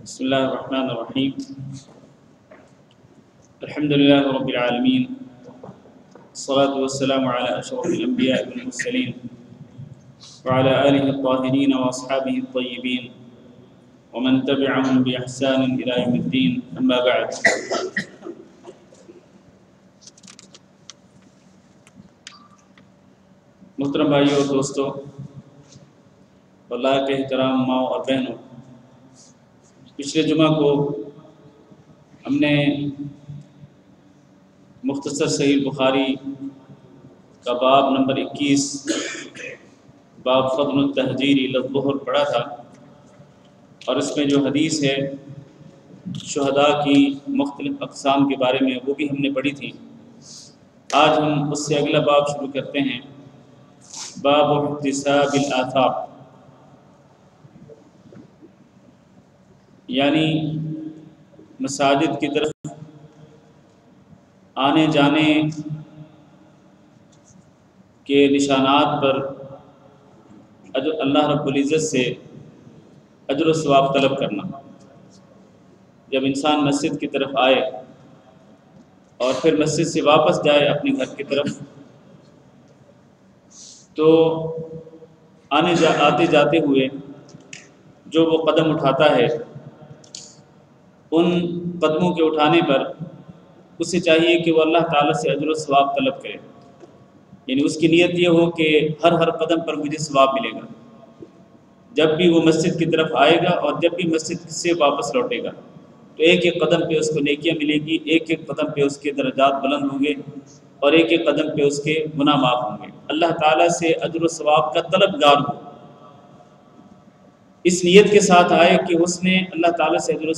بسم الله الرحمن الرحيم. الحمد لله رب العالمين، الصلاة والسلام على أشرف الأنبياء والمرسلين وعلى آله الطاهرين وأصحابه الطيبين ومن تبعهم بإحسان إلى يوم الدين. أما بعد، محترم بھائیوں اور دوستوں، اللہ کے احترام ماؤں اور بہنوں، پچھلے جمعہ کو ہم نے مختصر صحیح بخاری کا باب نمبر 21 باب فضل التہجیر الی الظہر پڑھا تھا، اور اس میں جو حدیث ہے شہداء کی مختلف اقسام کے بارے میں وہ بھی ہم نے پڑھی تھی۔ آج ہم اس سے اگلا باب شروع کرتے ہیں، باب احتساب الآثار، یعنی مساجد کی طرف آنے جانے کے نشانات پر اللہ رب العزت سے اجر و ثواب طلب کرنا۔ جب انسان مسجد کی طرف آئے اور پھر مسجد سے واپس جائے اپنے گھر کی طرف، تو آتے جاتے ہوئے جو وہ قدم اٹھاتا ہے، ان قدموں کے اٹھانے پر اسے چاہیے کہ وہ اللہ تعالیٰ سے اجر و ثواب طلب کرے، یعنی اس کی نیت یہ ہو کہ ہر قدم پر مجھے ثواب ملے گا۔ جب بھی وہ مسجد کی طرف آئے گا اور جب بھی مسجد سے واپس لوٹے گا تو ایک ایک قدم پہ اس کو نیکیاں ملے گی، ایک ایک قدم پہ اس کے درجات بلند ہوں گے اور ایک ایک قدم پہ اس کے گناہ معاف ہوں گے۔ اللہ تعالیٰ سے اجر و ثواب کا طلبگار ہو، اس نیت کے ساتھ آئے کہ اس نے اللہ تعالیٰ سے اجر و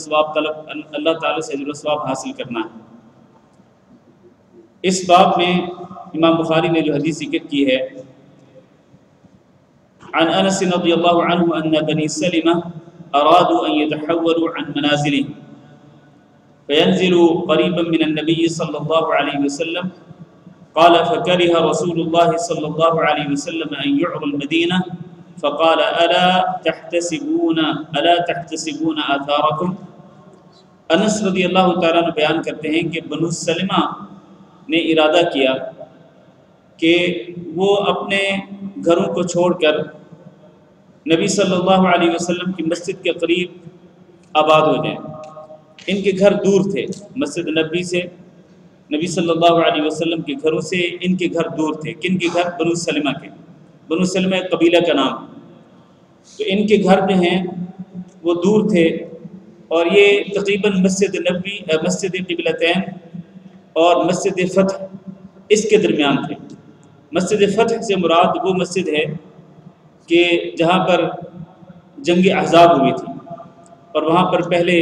ثواب حاصل کرنا ہے۔ اس باب میں امام بخاری نے جو حدیث ذکر کی ہے، عن انس رضی اللہ عنہ ان بنی سلمہ ارادوا ان يتحولوا عن منازلهم فينزلوا قريبا من النبي صلى الله عليه وسلم، قال فكره رسول الله صلى الله عليه وسلم ان يعروا المدينة فقال الا تحتسبون آثاركم۔ انس رضی اللہ تعالیٰ عنہ بیان کرتے ہیں کہ بنو سلمہ نے ارادہ کیا کہ وہ اپنے گھروں کو چھوڑ کر نبی صلی اللہ علیہ وسلم کی مسجد کے قریب آباد ہو جائیں۔ ان کے گھر دور تھے، مسجد نبی سے، نبی صلی اللہ علیہ وسلم کے گھروں سے ان کے گھر دور تھے۔ کن کے گھر؟ بنو سلمہ کے۔ بنو سلمہ ایک قبیلہ کا نام، تو ان کے گھر جو ہیں وہ دور تھے، اور یہ تقریباً مسجد نبی، مسجد قبلتین اور مسجد فتح اس کے درمیان تھے۔ مسجد فتح سے مراد وہ مسجد ہے کہ جہاں پر جنگ احزاب ہوئی تھی، اور وہاں پر پہلے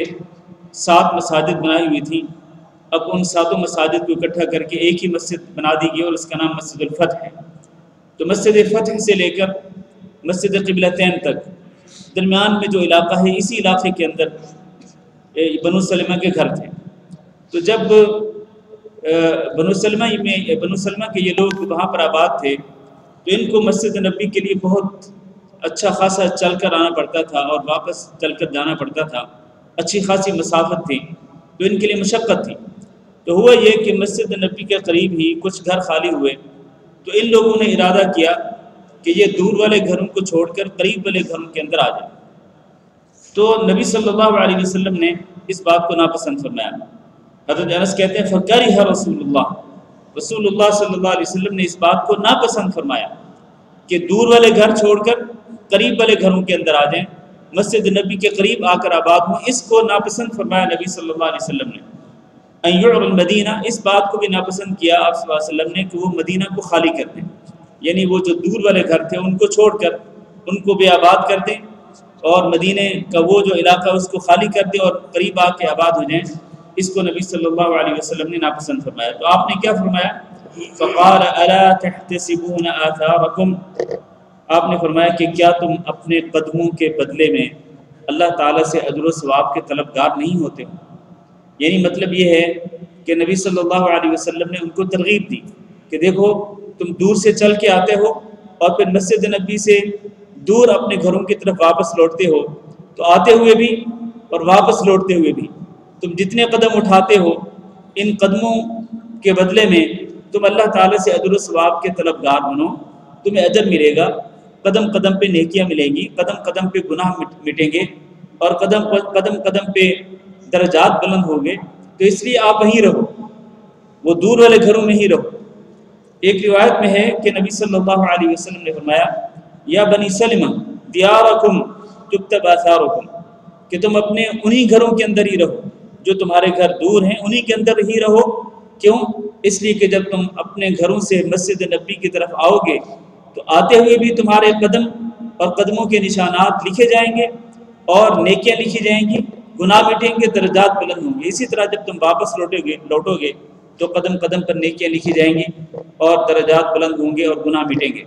7 مساجد بنائی ہوئی تھیں۔ اب ان 7 مساجد کو اکٹھا کر کے ایک ہی مسجد بنا دی گئی اور اس کا نام مسجد الفتح ہے۔ تو مسجد فتح سے لے کر مسجد قبلتین تک درمیان میں جو علاقہ ہے، اسی علاقے کے اندر بنو سلمہ کے گھر تھے۔ تو جب بنو سلمہ کے یہ لوگ وہاں پر آباد تھے، تو ان کو مسجد نبی کے لیے بہت اچھا خاصا چل کر آنا پڑتا تھا اور واپس چل کر جانا پڑتا تھا، اچھی خاصی مسافت تھی، تو ان کے لیے مشقت تھی۔ تو ہوا یہ کہ مسجد نبی کے قریب ہی کچھ گھر خالی ہوئے، تو ان لوگوں نے ارادہ کیا کہ یہ دور والے گھروں کو چھوڑ کر قریب والے گھروں کے اندر آ جائیں۔ تو نبی صلی اللہ علیہ وسلم نے اس بات کو ناپسند فرمایا۔ حضرت انس کہتے ہیں فکرہ رسول اللہ صلی اللہ علیہ وسلم نے اس بات کو ناپسند فرمایا کہ دور والے گھر چھوڑ کر قریب والے گھروں کے اندر آ جائیں، مسجد نبی کے قریب آ کر آباد ہوں۔ اس کو ناپسند فرمایا نبی صلی اللہ علیہ وسلم نے۔ ان یعروا المدینہ، اس بات کو بھی ناپسند کیا آپ صلی اللہ علیہ وسلم نے کہ وہ مدینہ کو خالی کر دیں، یعنی وہ جو دور والے گھر تھے ان کو چھوڑ کر ان کو بے آباد کر دیں، اور مدینے کا وہ جو علاقہ اس کو خالی کر دیں اور قریب آ کے آباد ہو جائیں۔ اس کو نبی صلی اللہ علیہ وسلم نے ناپسند فرمایا۔ تو آپ نے کیا فرمایا؟ فقال الا تحتسبون آثارکم، آپ نے فرمایا کہ کیا تم اپنے قدموں کے بدلے میں اللہ تعالیٰ سے اجر و ثواب کے طلبگار نہیں ہوتے؟ یعنی مطلب یہ ہے کہ نبی صلی اللہ علیہ وسلم نے ان کو ترغیب دی کہ دیکھو تم دور سے چل کے آتے ہو اور پھر مسجد نبی سے دور اپنے گھروں کی طرف واپس لوٹتے ہو، تو آتے ہوئے بھی اور واپس لوٹتے ہوئے بھی تم جتنے قدم اٹھاتے ہو ان قدموں کے بدلے میں تم اللہ تعالیٰ سے اجر و ثواب کے طلبگار بنو، تمہیں اجر ملے گا، قدم قدم پہ نیکیاں ملیں گی، قدم قدم پہ گناہ مٹیں گے، اور قدم قدم پہ درجات بلند ہوں گے۔ تو اس لیے آپ وہیں رہو، وہ دور والے گھروں میں ہی رہو۔ ایک روایت میں ہے کہ نبی صلی اللہ علیہ وسلم نے فرمایا یا بنی سلمہ دیارکم تکتب آثارکم، کہ تم اپنے انہی گھروں کے اندر ہی رہو جو تمہارے گھر دور ہیں، انہی کے اندر ہی رہو۔ کیوں؟ اس لیے کہ جب تم اپنے گھروں سے مسجد نبی کی طرف آؤ گے تو آتے ہوئے بھی تمہارے قدم اور قدموں کے نشانات لکھے جائیں گے اور نیکیاں لکھی جائیں گی، گناہ مٹیں گے، درجات بلند ہوں گے۔ اسی طرح جب تم واپس لوٹو گے تو قدم قدم پر نیکیاں لکھی جائیں گی اور درجات بلند ہوں گے اور گناہ مٹیں گے۔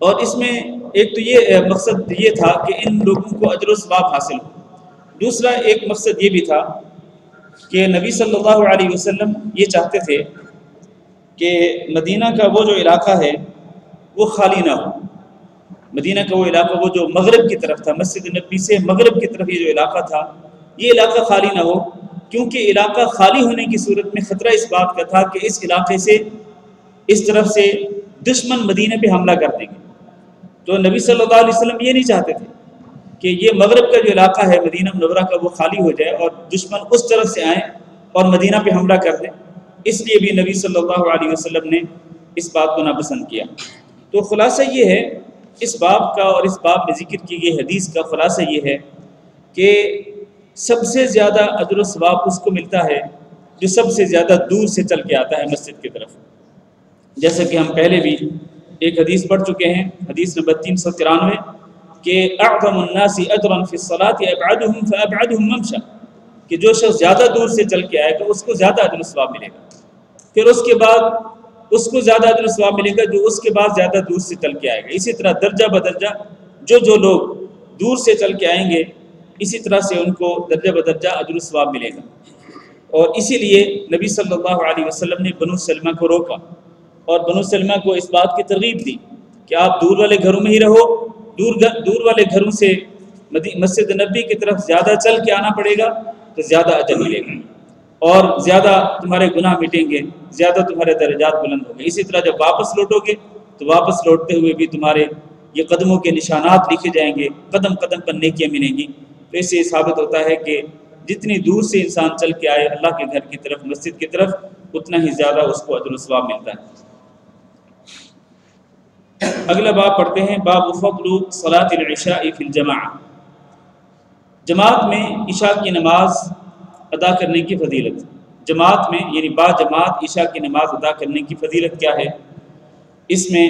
اور اس میں ایک تو یہ مقصد یہ تھا کہ ان لوگوں کو اجر و ثواب حاصل ہو، دوسرا ایک مقصد یہ بھی تھا کہ نبی صلی اللہ علیہ وسلم یہ چاہتے تھے کہ مدینہ کا وہ جو علاقہ ہے وہ خالی نہ ہو۔ مدینہ کا وہ علاقہ وہ جو مغرب کی طرف تھا، مسجد نبی سے مغرب کی طرف یہ جو علاقہ تھا، یہ علاقہ خالی نہ ہو، کیونکہ علاقہ خالی ہونے کی صورت میں خطرہ اس بات کا تھا کہ اس علاقے سے اس طرف سے دشمن مدینہ پہ حملہ کر دیں گے۔ تو نبی صلی اللہ علیہ وسلم یہ نہیں چاہتے تھے کہ یہ مغرب کا جو علاقہ ہے مدینہ منورہ کا وہ خالی ہو جائے اور دشمن اس طرف سے آئیں اور مدینہ پہ حملہ کر دیں، اس لیے بھی نبی صلی اللہ علیہ وسلم نے اس بات کو ناپسند کیا۔ تو خلاصہ یہ ہے اس باب کا، اور اس باب میں ذکر کی گئی حدیث کا خلاصہ یہ ہے کہ سب سے زیادہ اجر و ثواب اس کو ملتا ہے جو سب سے زیادہ دور سے چل کے آتا ہے مسجد کی طرف، جیسا کہ ہم پہلے بھی ایک حدیث پڑھ چکے ہیں، حدیث نمبر 393 کہ اعظم الناس اجرا فی الصلاۃ ابعدهم فابعدهم ممشى، کہ جو شخص زیادہ دور سے چل کے آئے گا اس کو زیادہ اجر و ثواب ملے گا، پھر اس کے بعد اس کو زیادہ اجر و ثواب ملے گا جو اس کے بعد زیادہ دور سے چل کے آئے گا۔ اسی طرح درجہ بدرجہ جو لوگ دور سے چل کے آئیں گے اسی طرح سے ان کو درجہ بدرجہ اجر و ثواب ملے گا۔ اور اسی لیے نبی صلی اللہ علیہ وسلم نے بنو سلمہ کو روکا اور بنو سلمہ کو اس بات کی ترغیب دی کہ آپ دور والے گھروں میں ہی رہو، دور والے گھروں سے مسجد نبی کی طرف زیادہ چل کے آنا پڑے گا تو زیادہ اجر ملے گا اور زیادہ تمہارے گناہ مٹیں گے، زیادہ تمہارے درجات بلند ہوں گے۔ اسی طرح جب واپس لوٹو گے تو واپس لوٹتے ہوئے بھی تمہارے یہ قدموں کے نشانات لکھے جائیں گے، قدم قدم پر نیکیاں ملیں گی۔ تو اس سے ثابت ہوتا ہے کہ جتنی دور سے انسان چل کے آئے اللہ کے گھر کی طرف، مسجد کی طرف، اتنا ہی زیادہ اس کو اجر و ثواب ملتا ہے۔ اگلا باب پڑھتے ہیں، باب فضل صلاۃ العشاء فی الجماعہ، جماعت میں عشاء کی نماز ادا کرنے کی فضیلت۔ جماعت میں یعنی با جماعت عشاء کی نماز ادا کرنے کی فضیلت کیا ہے؟ اس میں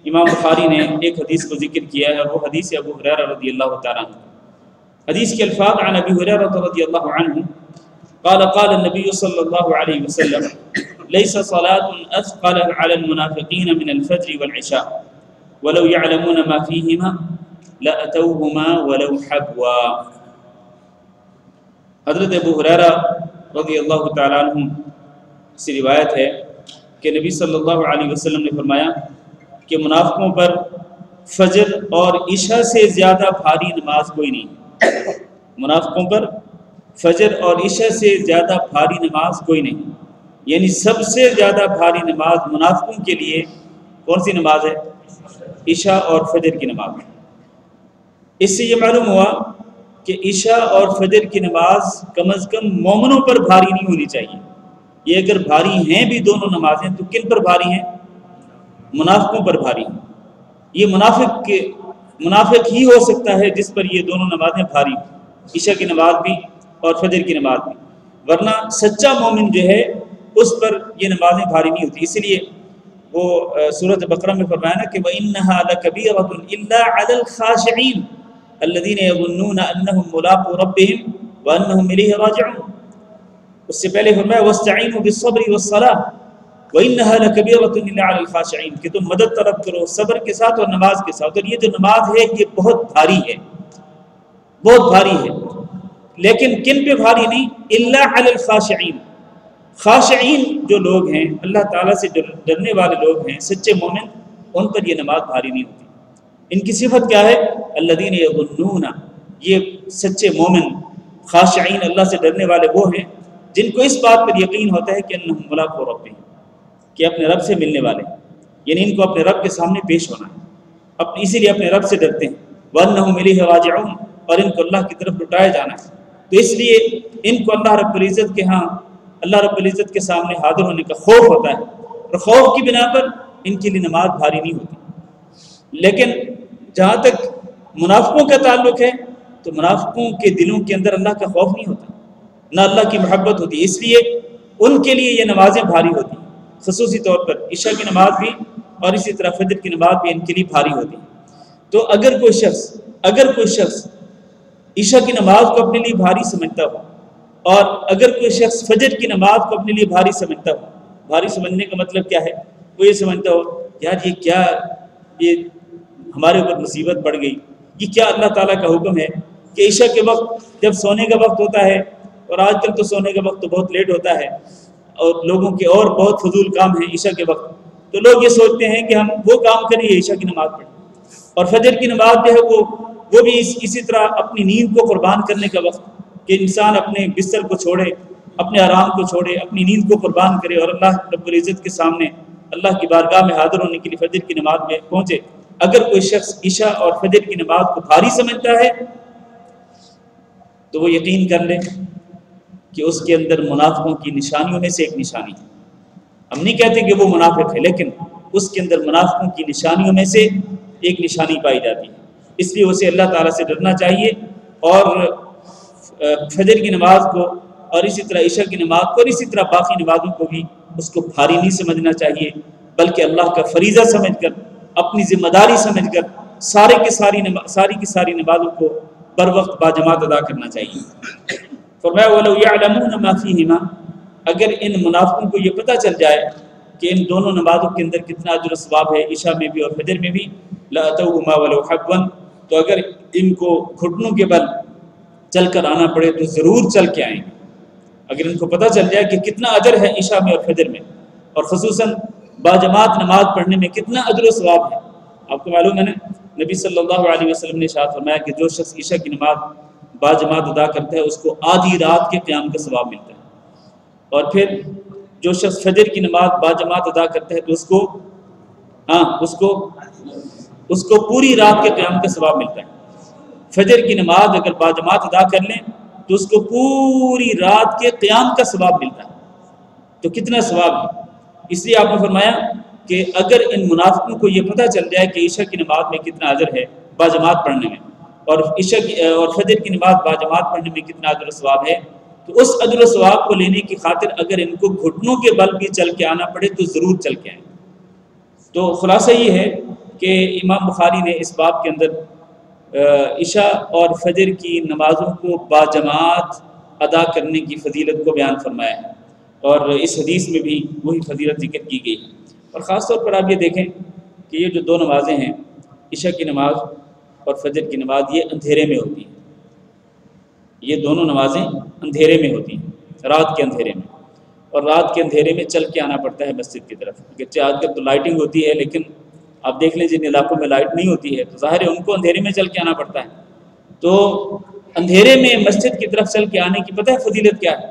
امام بخاری نے ایک حدیث کو ذکر کیا ہے اور وہ حدیث ابو ہریرہ رضی اللہ تعالیٰ عنہ۔ حدیث کے الفاظ عن ابی ہریرہ رضی اللہ عنہ قال قال النبي صلی اللہ علیہ وسلم ليس صلاة اثقل على المنافقين من الفجر والعشاء ولو يعلمون ما فيهما لأتوهما ولو حبوا۔ حضرت ابو ہریرہ رضی اللہ تعالیٰ عنہ سے روایت ہے کہ نبی صلی اللہ علیہ وسلم نے فرمایا کہ منافقوں پر فجر اور عشاء سے زیادہ بھاری نماز کوئی نہیں۔ منافقوں پر فجر اور عشاء سے زیادہ بھاری نماز کوئی نہیں، یعنی سب سے زیادہ بھاری نماز منافقوں کے لیے کون سی نماز ہے؟ عشاء اور فجر کی نماز۔ اس سے یہ معلوم ہوا کہ عشاء اور فجر کی نماز کم از کم مومنوں پر بھاری نہیں ہونی چاہیے۔ یہ اگر بھاری ہیں بھی دونوں نمازیں تو کن پر بھاری ہیں؟ منافقوں پر بھاری ہیں۔ یہ منافق ہی ہو سکتا ہے جس پر یہ دونوں نمازیں بھاری ہوں، عشاء کی نماز بھی اور فجر کی نماز بھی، ورنہ سچا مومن جو ہے اس پر یہ نمازیں بھاری نہیں ہوتی۔ اسی لیے وہ سورۃ بقرہ میں فرمایا نا کہ وَإِنَّهَا لَكَبِيرَةٌ إِلَّا عَلَى الْخَاشِعِينَ الَّذِينَ يَظُنُّونَ أَنَّهُمْ مُلَاقُو رَبِّهِمْ وَأَنَّهُمْ إِلَيْهِ رَاجِعُونَ۔ اس سے پہلے فرمایا وَاسْتَعِينُوا بِالصَّبْرِ وَالصَّلَاةِ وَإِنَّهَا لَكَبِيرَةٌ إِلَّا عَلَى الْخَاشِعِينَ، کہ تم مدد طلب کرو صبر کے ساتھ اور نماز کے ساتھ، اور یہ جو نماز ہے یہ بہت بھاری ہے، بہت بھاری ہے، لیکن کن پہ بھاری نہیں؟ إِلَّا عَلَى الْخَاشِعِينَ، خاشعین جو لوگ ہیں، اللہ تعالیٰ سے ڈرنے والے لوگ ہیں، سچے مومن، ان پر یہ نماز بھاری نہیں ہوتی۔ ان کی صفت کیا ہے؟ الذین یظنون، یہ سچے مومن خاشعین اللہ سے ڈرنے والے وہ ہیں جن کو اس بات پر یقین ہوتا ہے کہ انہم ملاقو ربہم، کہ اپنے رب سے ملنے والے ہیں، یعنی ان کو اپنے رب کے سامنے پیش ہونا ہے، اسی لیے اپنے رب سے ڈرتے ہیں، وَأَنَّهُمْ إِلَيْهِ رَاجِعُونَ، اور ان کو اللہ کی طرف لوٹایا جانا ہے، تو اس لیے ان کو اللہ رب العزت کے ہاں اللہ رب العزت کے سامنے حاضر ہونے کا خوف ہوتا ہے، اور خوف کی بنا پر ان کے لیے نماز بھاری نہیں ہوتی۔ لیکن جہاں تک منافقوں کا تعلق ہے تو منافقوں کے دلوں کے اندر اللہ کا خوف نہیں ہوتا، نہ اللہ کی محبت ہوتی، اس لیے ان کے لیے یہ نمازیں بھاری ہوتی ہیں، خصوصی طور پر عشاء کی نماز بھی اور اسی طرح فجر کی نماز بھی ان کے لیے بھاری ہوتی ہے۔ تو اگر کوئی شخص عشاء کی نماز کو اپنے لیے بھاری سمجھتا ہو، اور اگر کوئی شخص فجر کی نماز کو اپنے لیے بھاری سمجھتا ہو، بھاری سمجھنے کا مطلب کیا ہے؟ وہ یہ سمجھتا ہو یار یہ ہمارے اوپر مصیبت پڑ گئی، یہ کیا اللہ تعالیٰ کا حکم ہے کہ عشاء کے وقت جب سونے کا وقت ہوتا ہے، اور آج کل تو سونے کا وقت تو بہت لیٹ ہوتا ہے اور لوگوں کے اور بہت فضول کام ہیں عشاء کے وقت، تو لوگ یہ سوچتے ہیں کہ ہم وہ کام کریں یہ عشاء کی نماز پڑھیں، اور فجر کی نماز جو ہے وہ بھی اسی طرح اپنی نیند کو قربان کرنے کا وقت، کہ انسان اپنے بستر کو چھوڑے، اپنے آرام کو چھوڑے، اپنی نیند کو قربان کرے اور اللہ رب العزت کے سامنے اللہ کی بارگاہ میں حاضر ہونے کے لیے فجر کی نماز میں پہنچے۔ اگر کوئی شخص عشاء اور فجر کی نماز کو بھاری سمجھتا ہے تو وہ یقین کر لے کہ اس کے اندر منافقوں کی نشانیوں میں سے ایک نشانی ہے۔ ہم نہیں کہتے کہ وہ منافق ہے، لیکن اس کے اندر منافقوں کی نشانیوں میں سے ایک نشانی پائی جاتی ہے، اس لیے اسے اللہ تعالیٰ سے ڈرنا چاہیے، اور فجر کی نماز کو اور اسی طرح عشاء کی نماز کو اور اسی طرح باقی نمازوں کو بھی اس کو بھاری نہیں سمجھنا چاہیے، بلکہ اللہ کا فریضہ سمجھ کر، اپنی ذمہ داری سمجھ کر ساری کی ساری نمازوں کو بر وقت باجماعت ادا کرنا چاہیے۔ فرمایا وَلَوْ يَعْلَمُونَ مَا فِيهِمَا، اگر ان منافقوں کو یہ پتہ چل جائے کہ ان دونوں نمازوں کے اندر کتنا اجر و ثواب ہے، عشاء میں بھی اور فجر میں بھی، لَأَتَوْهُمَا وَلَوْ حَبًّا، تو اگر ان کو گھٹنوں کے بل چل کر آنا پڑے تو ضرور چل کے آئیں گے۔ اگر ان کو پتہ چل جائے کہ کتنا اجر ہے عشاء میں اور فجر میں، اور خصوصاً باجماعت نماز پڑھنے میں کتنا اجر و ثواب ہے۔ آپ کو معلوم ہے نا، نبی صلی اللہ علیہ وسلم نے ارشاد فرمایا کہ جو شخص عشاء کی نماز باجماعت ادا کرتا ہے اس کو آدھی رات کے قیام کا ثواب ملتا ہے، اور پھر جو شخص فجر کی نماز باجماعت ادا کرتا ہے تو اس کو پوری رات کے قیام کا ثواب ملتا ہے۔ فجر کی نماز اگر باجماعت ادا کر لیں تو اس کو پوری رات کے قیام کا ثواب ملتا ہے، تو کتنا ثواب ہے۔ اس لیے آپ نے فرمایا کہ اگر ان منافقوں کو یہ پتہ چل جائے کہ عشاء کی نماز میں کتنا اجر ہے باجماعت پڑھنے میں، اور فجر کی نماز باجماعت پڑھنے میں کتنا اجر و ثواب ہے، تو اس اجر و ثواب کو لینے کی خاطر اگر ان کو گھٹنوں کے بل بھی چل کے آنا پڑے تو ضرور چل کے آئیں۔ تو خلاصہ یہ ہے کہ امام بخاری نے اس باب کے اندر عشاء اور فجر کی نمازوں کو باجماعت ادا کرنے کی فضیلت کو بیان فرمایا ہے، اور اس حدیث میں بھی وہی فضیلت ذکر کی گئی، اور خاص طور پر آپ یہ دیکھیں کہ یہ جو دو نمازیں ہیں، عشاء کی نماز اور فجر کی نماز، یہ اندھیرے میں ہوتی ہیں، یہ دونوں نمازیں اندھیرے میں ہوتی ہیں، رات کے اندھیرے میں، اور رات کے اندھیرے میں چل کے آنا پڑتا ہے مسجد کی طرف، اگرچہ آج کل تو لائٹنگ ہوتی ہے، لیکن آپ دیکھ لیں جن علاقوں میں لائٹ نہیں ہوتی ہے تو ظاہر ہے ان کو اندھیرے میں چل کے آنا پڑتا ہے۔ تو اندھیرے میں مسجد کی طرف چل کے آنے کی پتہ ہے فضیلت کیا ہے؟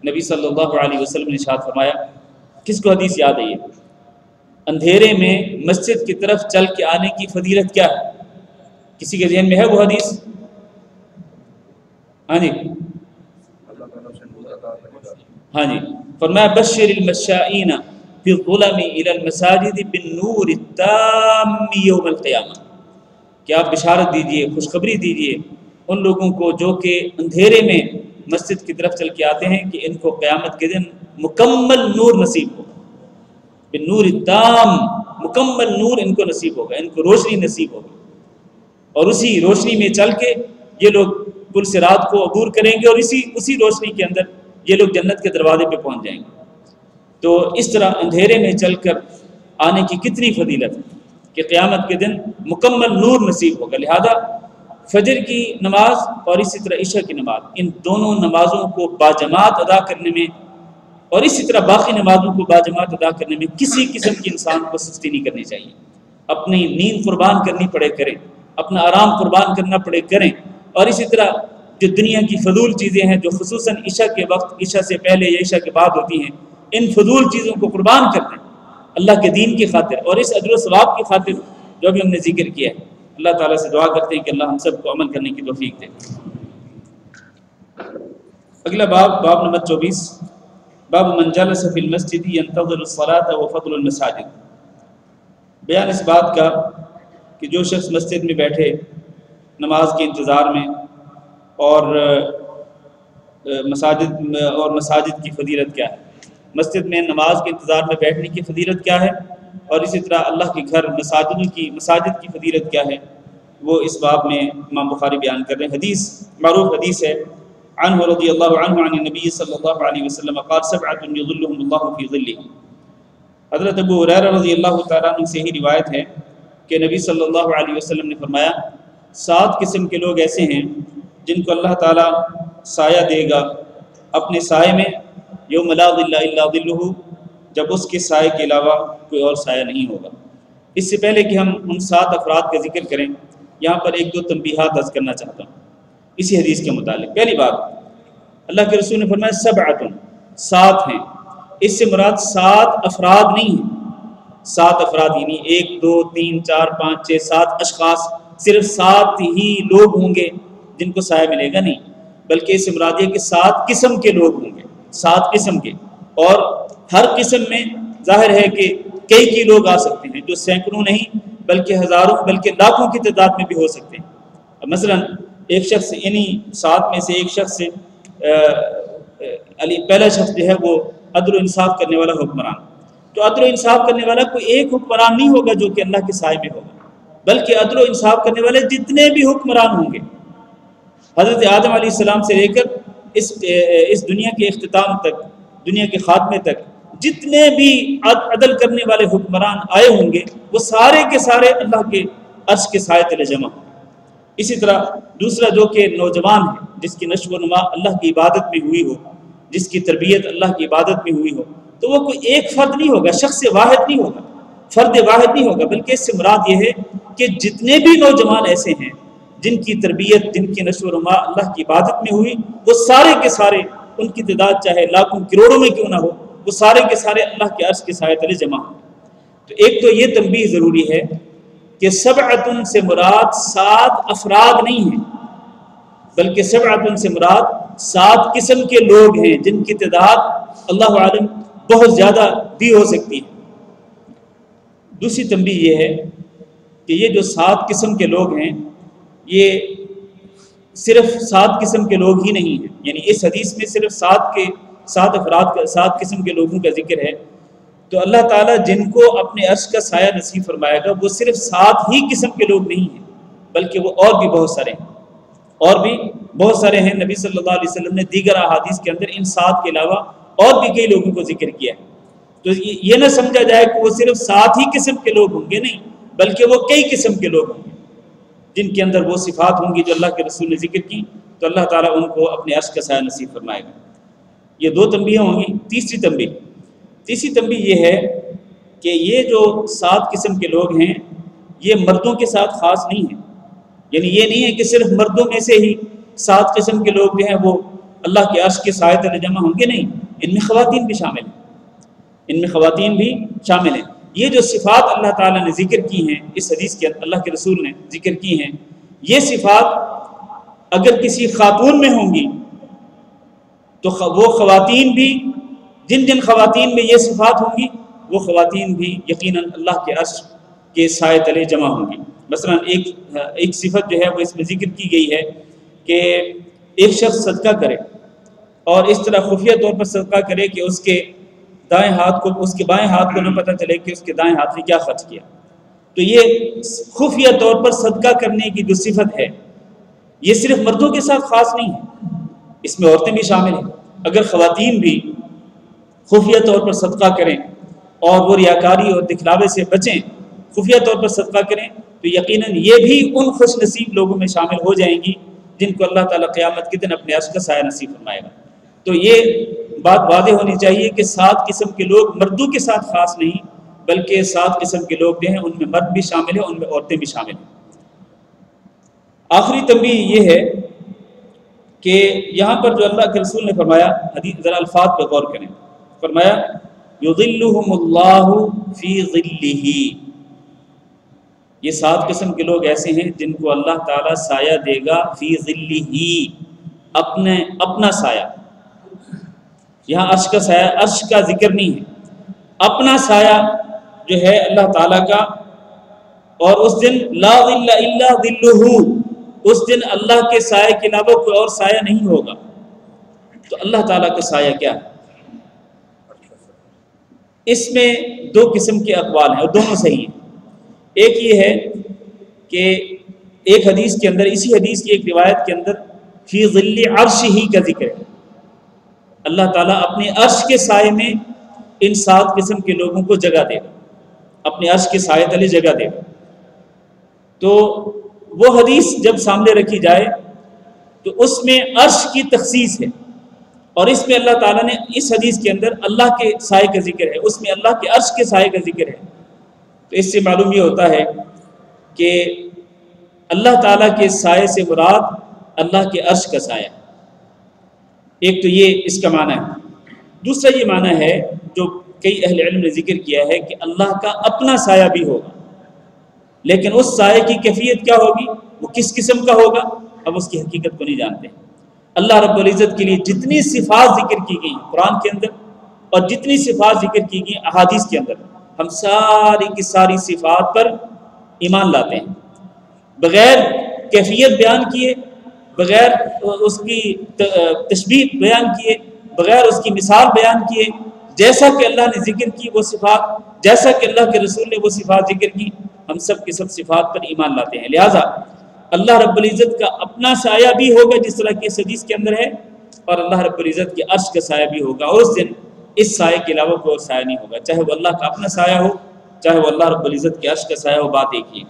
نبی صلی اللہ علیہ وسلم نے ارشاد فرمایا، کس کو حدیث یاد ہے یہ؟ اندھیرے میں مسجد کی طرف چل کے آنے کی فضیلت کیا ہے؟ کسی کے ذہن میں ہے وہ حدیث؟ ہاں جی فرمایا بشر المشائین فی الظلم الی المساجد بالنور التام یوم القیامہ، کہ آپ بشارت دیجئے، خوشخبری دیجئے ان لوگوں کو جو کہ اندھیرے میں مسجد کی طرف چل کے آتے ہیں کہ ان کو قیامت کے دن مکمل نور نصیب ہوگا، بالنور التام، مکمل نور ان کو نصیب ہوگا، ان کو روشنی نصیب ہوگی، اور اسی روشنی میں چل کے یہ لوگ پل صراط کو عبور کریں گے، اور اسی روشنی کے اندر یہ لوگ جنت کے دروازے پہ پہنچ جائیں گے۔ تو اس طرح اندھیرے میں چل کر آنے کی کتنی فضیلت ہے کہ قیامت کے دن مکمل نور نصیب ہوگا۔ لہذا فجر کی نماز اور اسی طرح عشاء کی نماز، ان دونوں نمازوں کو باجماعت ادا کرنے میں اور اسی طرح باقی نمازوں کو باجماعت ادا کرنے میں کسی قسم کی انسان کو سستی نہیں کرنی چاہیے۔ اپنی نیند قربان کرنی پڑے کریں، اپنا آرام قربان کرنا پڑے کریں، اور اسی طرح جو دنیا کی فضول چیزیں ہیں جو خصوصاً عشاء کے وقت، عشاء سے پہلے یا عشاء کے بعد ہوتی ہیں، ان فضول چیزوں کو قربان کر دیں اللہ کے دین کی خاطر اور اس اجر و ثواب کی خاطر جو بھی ہم نے ذکر کیا ہے۔ اللہ تعالیٰ سے دعا کرتے ہیں کہ اللہ ہم سب کو عمل کرنے کی توفیق دے۔ اگلا باب نمبر 24، باب من جلس فی المسجد ينتظر الصلاة وفضل المساجد۔ بیان اس بات کا کہ جو شخص مسجد میں بیٹھے نماز کے انتظار میں اور مساجد کی فضیلت کیا ہے، مسجد میں نماز کے انتظار میں بیٹھنے کی فضیلت کیا ہے، اور اسی طرح اللہ کے گھر مساجد کی فضیلت کیا ہے، وہ اس باب میں امام بخاری بیان کر رہے ہیں۔ حدیث معروف حدیث ہے، عنہ رضی اللہ عنہ عن النبی صلی اللہ علیہ وسلم قال سبعۃ یظلهم اللہ فی ظلہ۔ حضرت ابو ہریرہ رضی اللہ تعالیٰ عنہ سے ہی روایت ہے کہ نبی صلی اللہ علیہ وسلم نے فرمایا 7 قسم کے لوگ ایسے ہیں جن کو اللہ تعالیٰ سایہ دے گا اپنے سائے میں، یوم لا ظل الا ظلہ، جب اس کے سائے کے علاوہ کوئی اور سایہ نہیں ہوگا۔ اس سے پہلے کہ ہم ان 7 افراد کا ذکر کریں، یہاں پر 1-2 تنبیہات عرض کرنا چاہتا ہوں اسی حدیث کے متعلق۔ پہلی بات، اللہ کے رسول نے فرمایا 7 ہیں، اس سے مراد 7 افراد نہیں ہیں، 7 افراد یعنی 1 2 3 4 5 6 7 اشخاص، صرف 7 ہی لوگ ہوں گے جن کو سایہ ملے گا، نہیں، بلکہ اس سے مراد یہ کہ 7 قسم کے لوگ ہوں گے، 7 قسم کے، اور ہر قسم میں ظاہر ہے کہ کئی لوگ آ سکتے ہیں جو سینکڑوں نہیں بلکہ ہزاروں بلکہ لاکھوں کی تعداد میں بھی ہو سکتے ہیں۔ مثلا ایک شخص، یعنی 7 میں سے ایک شخص پہلا شخص جو ہے وہ عدل و انصاف کرنے والا حکمران، تو عدل و انصاف کرنے والا کوئی ایک حکمران نہیں ہوگا جو کہ اللہ کے سائے میں ہوگا، بلکہ عدل و انصاف کرنے والے جتنے بھی حکمران ہوں گے، حضرت آدم علیہ السلام سے لے کر اس دنیا کے اختتام تک، دنیا کے خاتمے تک جتنے بھی عدل کرنے والے حکمران آئے ہوں گے وہ سارے کے سارے اللہ کے عرش کے سائے تلے جمع ہوں۔ اسی طرح دوسرا جو کہ نوجوان ہے، جس کی نشو و نما اللہ کی عبادت میں ہوئی ہو، جس کی تربیت اللہ کی عبادت میں ہوئی ہو، تو وہ کوئی ایک فرد نہیں ہوگا، شخص واحد نہیں ہوگا، فرد واحد نہیں ہوگا، بلکہ اس سے مراد یہ ہے کہ جتنے بھی نوجوان ایسے ہیں جن کی تربیت، جن کی نشو و نما اللہ کی عبادت میں ہوئی، وہ سارے کے سارے، ان کی تعداد چاہے لاکھوں کروڑوں میں کیوں نہ ہو، وہ سارے کے سارے اللہ کے عرش کے سائے تلے جمع ہوں۔ تو ایک تو یہ تنبیہ ضروری ہے کہ 7 سے مراد 7 افراد نہیں ہیں، بلکہ 7 سے مراد 7 قسم کے لوگ ہیں جن کی تعداد اللہ عالم بہت زیادہ بھی ہو سکتی ہے۔ دوسری تنبیہ یہ ہے کہ یہ جو 7 قسم کے لوگ ہیں یہ صرف 7 قسم کے لوگ ہی نہیں ہیں، یعنی اس حدیث میں صرف 7 افراد کا، 7 قسم کے لوگوں کا ذکر ہے، تو اللہ تعالیٰ جن کو اپنے عرش کا سایہ نصیب فرمائے گا وہ صرف 7 ہی قسم کے لوگ نہیں ہیں، بلکہ وہ اور بھی بہت سارے ہیں، اور بھی بہت سارے ہیں۔ نبی صلی اللہ علیہ وسلم نے دیگر احادیث کے اندر ان 7 کے علاوہ اور بھی کئی لوگوں کو ذکر کیا ہے، تو یہ نہ سمجھا جائے کہ وہ صرف 7 ہی قسم کے لوگ ہوں گے، نہیں، بلکہ وہ کئی قسم کے لوگ ہوں گے جن کے اندر وہ صفات ہوں گی جو اللہ کے رسول نے ذکر کی، تو اللہ تعالیٰ ان کو اپنے عرش کا سایہ نصیب فرمائے گا۔ یہ 2 تنبیہ ہوں گی۔ تیسری تنبیہ یہ ہے کہ یہ جو 7 قسم کے لوگ ہیں یہ مردوں کے ساتھ خاص نہیں ہیں، یعنی یہ نہیں ہے کہ صرف مردوں میں سے ہی 7 قسم کے لوگ جو ہیں وہ اللہ کے عرش کے سائے تلے جمع ہوں گے، نہیں، ان میں خواتین بھی شامل ہیں، یہ جو صفات اللہ تعالیٰ نے ذکر کی ہیں اس حدیث کے اللہ کے رسول نے ذکر کی ہیں، یہ صفات اگر کسی خاتون میں ہوں گی تو وہ خواتین بھی، جن خواتین میں یہ صفات ہوں گی وہ خواتین بھی یقیناً اللہ کے عرش کے سائے تلے جمع ہوں گی۔ مثلا ایک صفت جو ہے وہ اس میں ذکر کی گئی ہے کہ ایک شخص صدقہ کرے اور اس طرح خفیہ طور پر صدقہ کرے کہ اس کے بائیں ہاتھ کو نہ پتہ چلے کہ اس کے دائیں ہاتھ نے کیا خرچ کیا، تو یہ خفیہ طور پر صدقہ کرنے کی جو صفت ہے یہ صرف مردوں کے ساتھ خاص نہیں ہے، اس میں عورتیں بھی شامل ہیں۔ اگر خواتین بھی خفیہ طور پر صدقہ کریں اور وہ ریاکاری اور دکھلاوے سے بچیں، خفیہ طور پر صدقہ کریں، تو یقیناً یہ بھی ان خوش نصیب لوگوں میں شامل ہو جائیں گی جن کو اللہ تعالیٰ قیامت کے دن اپنے عرش کا سایہ نصیب فرمائے گا۔ تو یہ بات واضح ہونی چاہیے کہ 7 قسم کے لوگ مردوں کے ساتھ خاص نہیں، بلکہ 7 قسم کے لوگ جو ہیں ان میں مرد بھی شامل ہیں، ان میں عورتیں بھی شامل ہیں۔ آخری تنبیہ یہ ہے کہ یہاں پر جو اللہ کے رسول نے فرمایا، حدیث ذرا الفاظ پہ غور کریں، فرمایا یظلہم اللہ فی ظلہ، یہ 7 قسم کے لوگ ایسے ہیں جن کو اللہ تعالیٰ سایہ دے گا فی ظلہ، اپنا سایہ، یہاں عرش کا سایہ، عرش کا ذکر نہیں ہے، اپنا سایہ جو ہے اللہ تعالیٰ کا، اور اس دن لا ظل الا ظلہ، اس دن اللہ کے سائے کے علاوہ کوئی اور سایہ نہیں ہوگا۔ تو اللہ تعالیٰ کا سایہ کیا ہے؟ اس میں 2 قسم کے اقوال ہیں اور دونوں صحیح ہیں۔ ایک یہ ہے کہ ایک حدیث کے اندر، اسی حدیث کی ایک روایت کے اندر فی ظل عرش ہی کا ذکر ہے، اللہ تعالیٰ اپنے عرش کے سائے میں ان 7 قسم کے لوگوں کو جگہ دے گا، اپنے عرش کے سائے تلے جگہ دے گا۔ تو وہ حدیث جب سامنے رکھی جائے تو اس میں عرش کی تخصیص ہے، اور اس میں اللہ تعالیٰ نے اس حدیث کے اندر اللہ کے سائے کا ذکر ہے، اس میں اللہ کے عرش کے سائے کا ذکر ہے۔ تو اس سے معلوم یہ ہوتا ہے کہ اللہ تعالیٰ کے سائے سے مراد اللہ کے عرش کا سایہ۔ ایک تو یہ اس کا معنی ہے۔ دوسرا یہ معنی ہے جو کئی اہل علم نے ذکر کیا ہے کہ اللہ کا اپنا سایہ بھی ہوگا، لیکن اس سائے کی کیفیت کیا ہوگی، وہ کس قسم کا ہوگا، اب اس کی حقیقت کو نہیں جانتے۔ اللہ رب العزت کے لیے جتنی صفات ذکر کی گئی قرآن کے اندر اور جتنی صفات ذکر کی گئی احادیث کے اندر، ہم ساری کی ساری صفات پر ایمان لاتے ہیں، بغیر کیفیت بیان کیے، بغیر اس کی تشبیہ بیان کیے، بغیر اس کی مثال بیان کیے، جیسا کہ اللہ نے ذکر کی وہ صفات، جیسا کہ اللہ کے رسول نے وہ صفات ذکر کی، ہم سب کے سب صفات پر ایمان لاتے ہیں۔ لہٰذا اللہ رب العزت کا اپنا سایہ بھی ہوگا جس طرح کی اس حدیث کے اندر ہے، اور اللہ رب العزت کے عرش کا سایہ بھی ہوگا، اور اس دن اس سایہ کے علاوہ کوئی اور سایہ نہیں ہوگا، چاہے وہ اللہ کا اپنا سایہ ہو، چاہے وہ اللہ رب العزت کے عرش کا سایہ ہو، بات ایک ہی ہے۔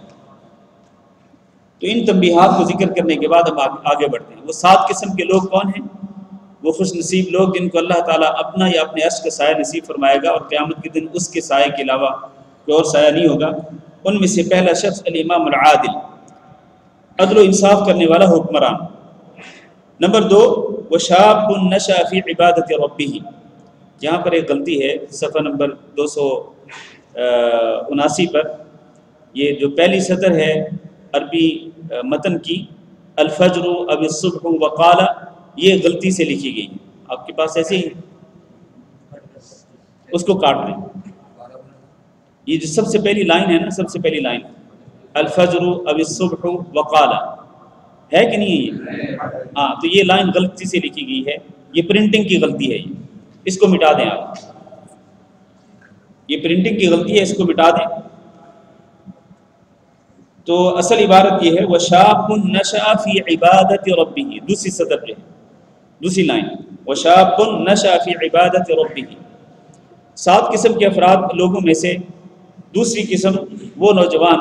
تو ان تنبیہات کو ذکر کرنے کے بعد ہم آگے بڑھتے ہیں۔ وہ 7 قسم کے لوگ کون ہیں؟ وہ خوش نصیب لوگ جن کو اللہ تعالیٰ اپنا یا اپنے عرش کا سایہ نصیب فرمائے گا، اور قیامت کے دن اس کے سایہ کے علاوہ کوئی اور سایہ نہیں ہوگا۔ ان میں سے پہلا شخص الامام العادل، عدل و انصاف کرنے والا حکمران۔ نمبر 2 وشاب نشأ فی عبادت ربہ، یہاں پر ایک غلطی ہے صفحہ نمبر 279 پر، یہ جو پہلی سطر ہے عربی متن کی، الفجر اب الصبح وقال، یہ غلطی سے لکھی گئی ہے، آپ کے پاس ایسے ہی اس کو کاٹ دیں۔ یہ جو سب سے پہلی لائن ہے نا، سب سے پہلی لائن الفجر اب الصبح وقال ہے کہ نہیں ہے یہ؟ ہاں، تو یہ لائن غلطی سے لکھی گئی ہے، یہ پرنٹنگ کی غلطی ہے، اس کو مٹا دیں آپ، یہ پرنٹنگ کی غلطی ہے، اس کو مٹا دیں۔ تو اصل عبارت یہ ہے وشاب نشأ فی عبادت ربہ، دوسری سطر پہ دوسری لائن، وشاب نشأ فی عبادت ربہ۔ 7 قسم کے افراد لوگوں میں سے دوسری قسم وہ نوجوان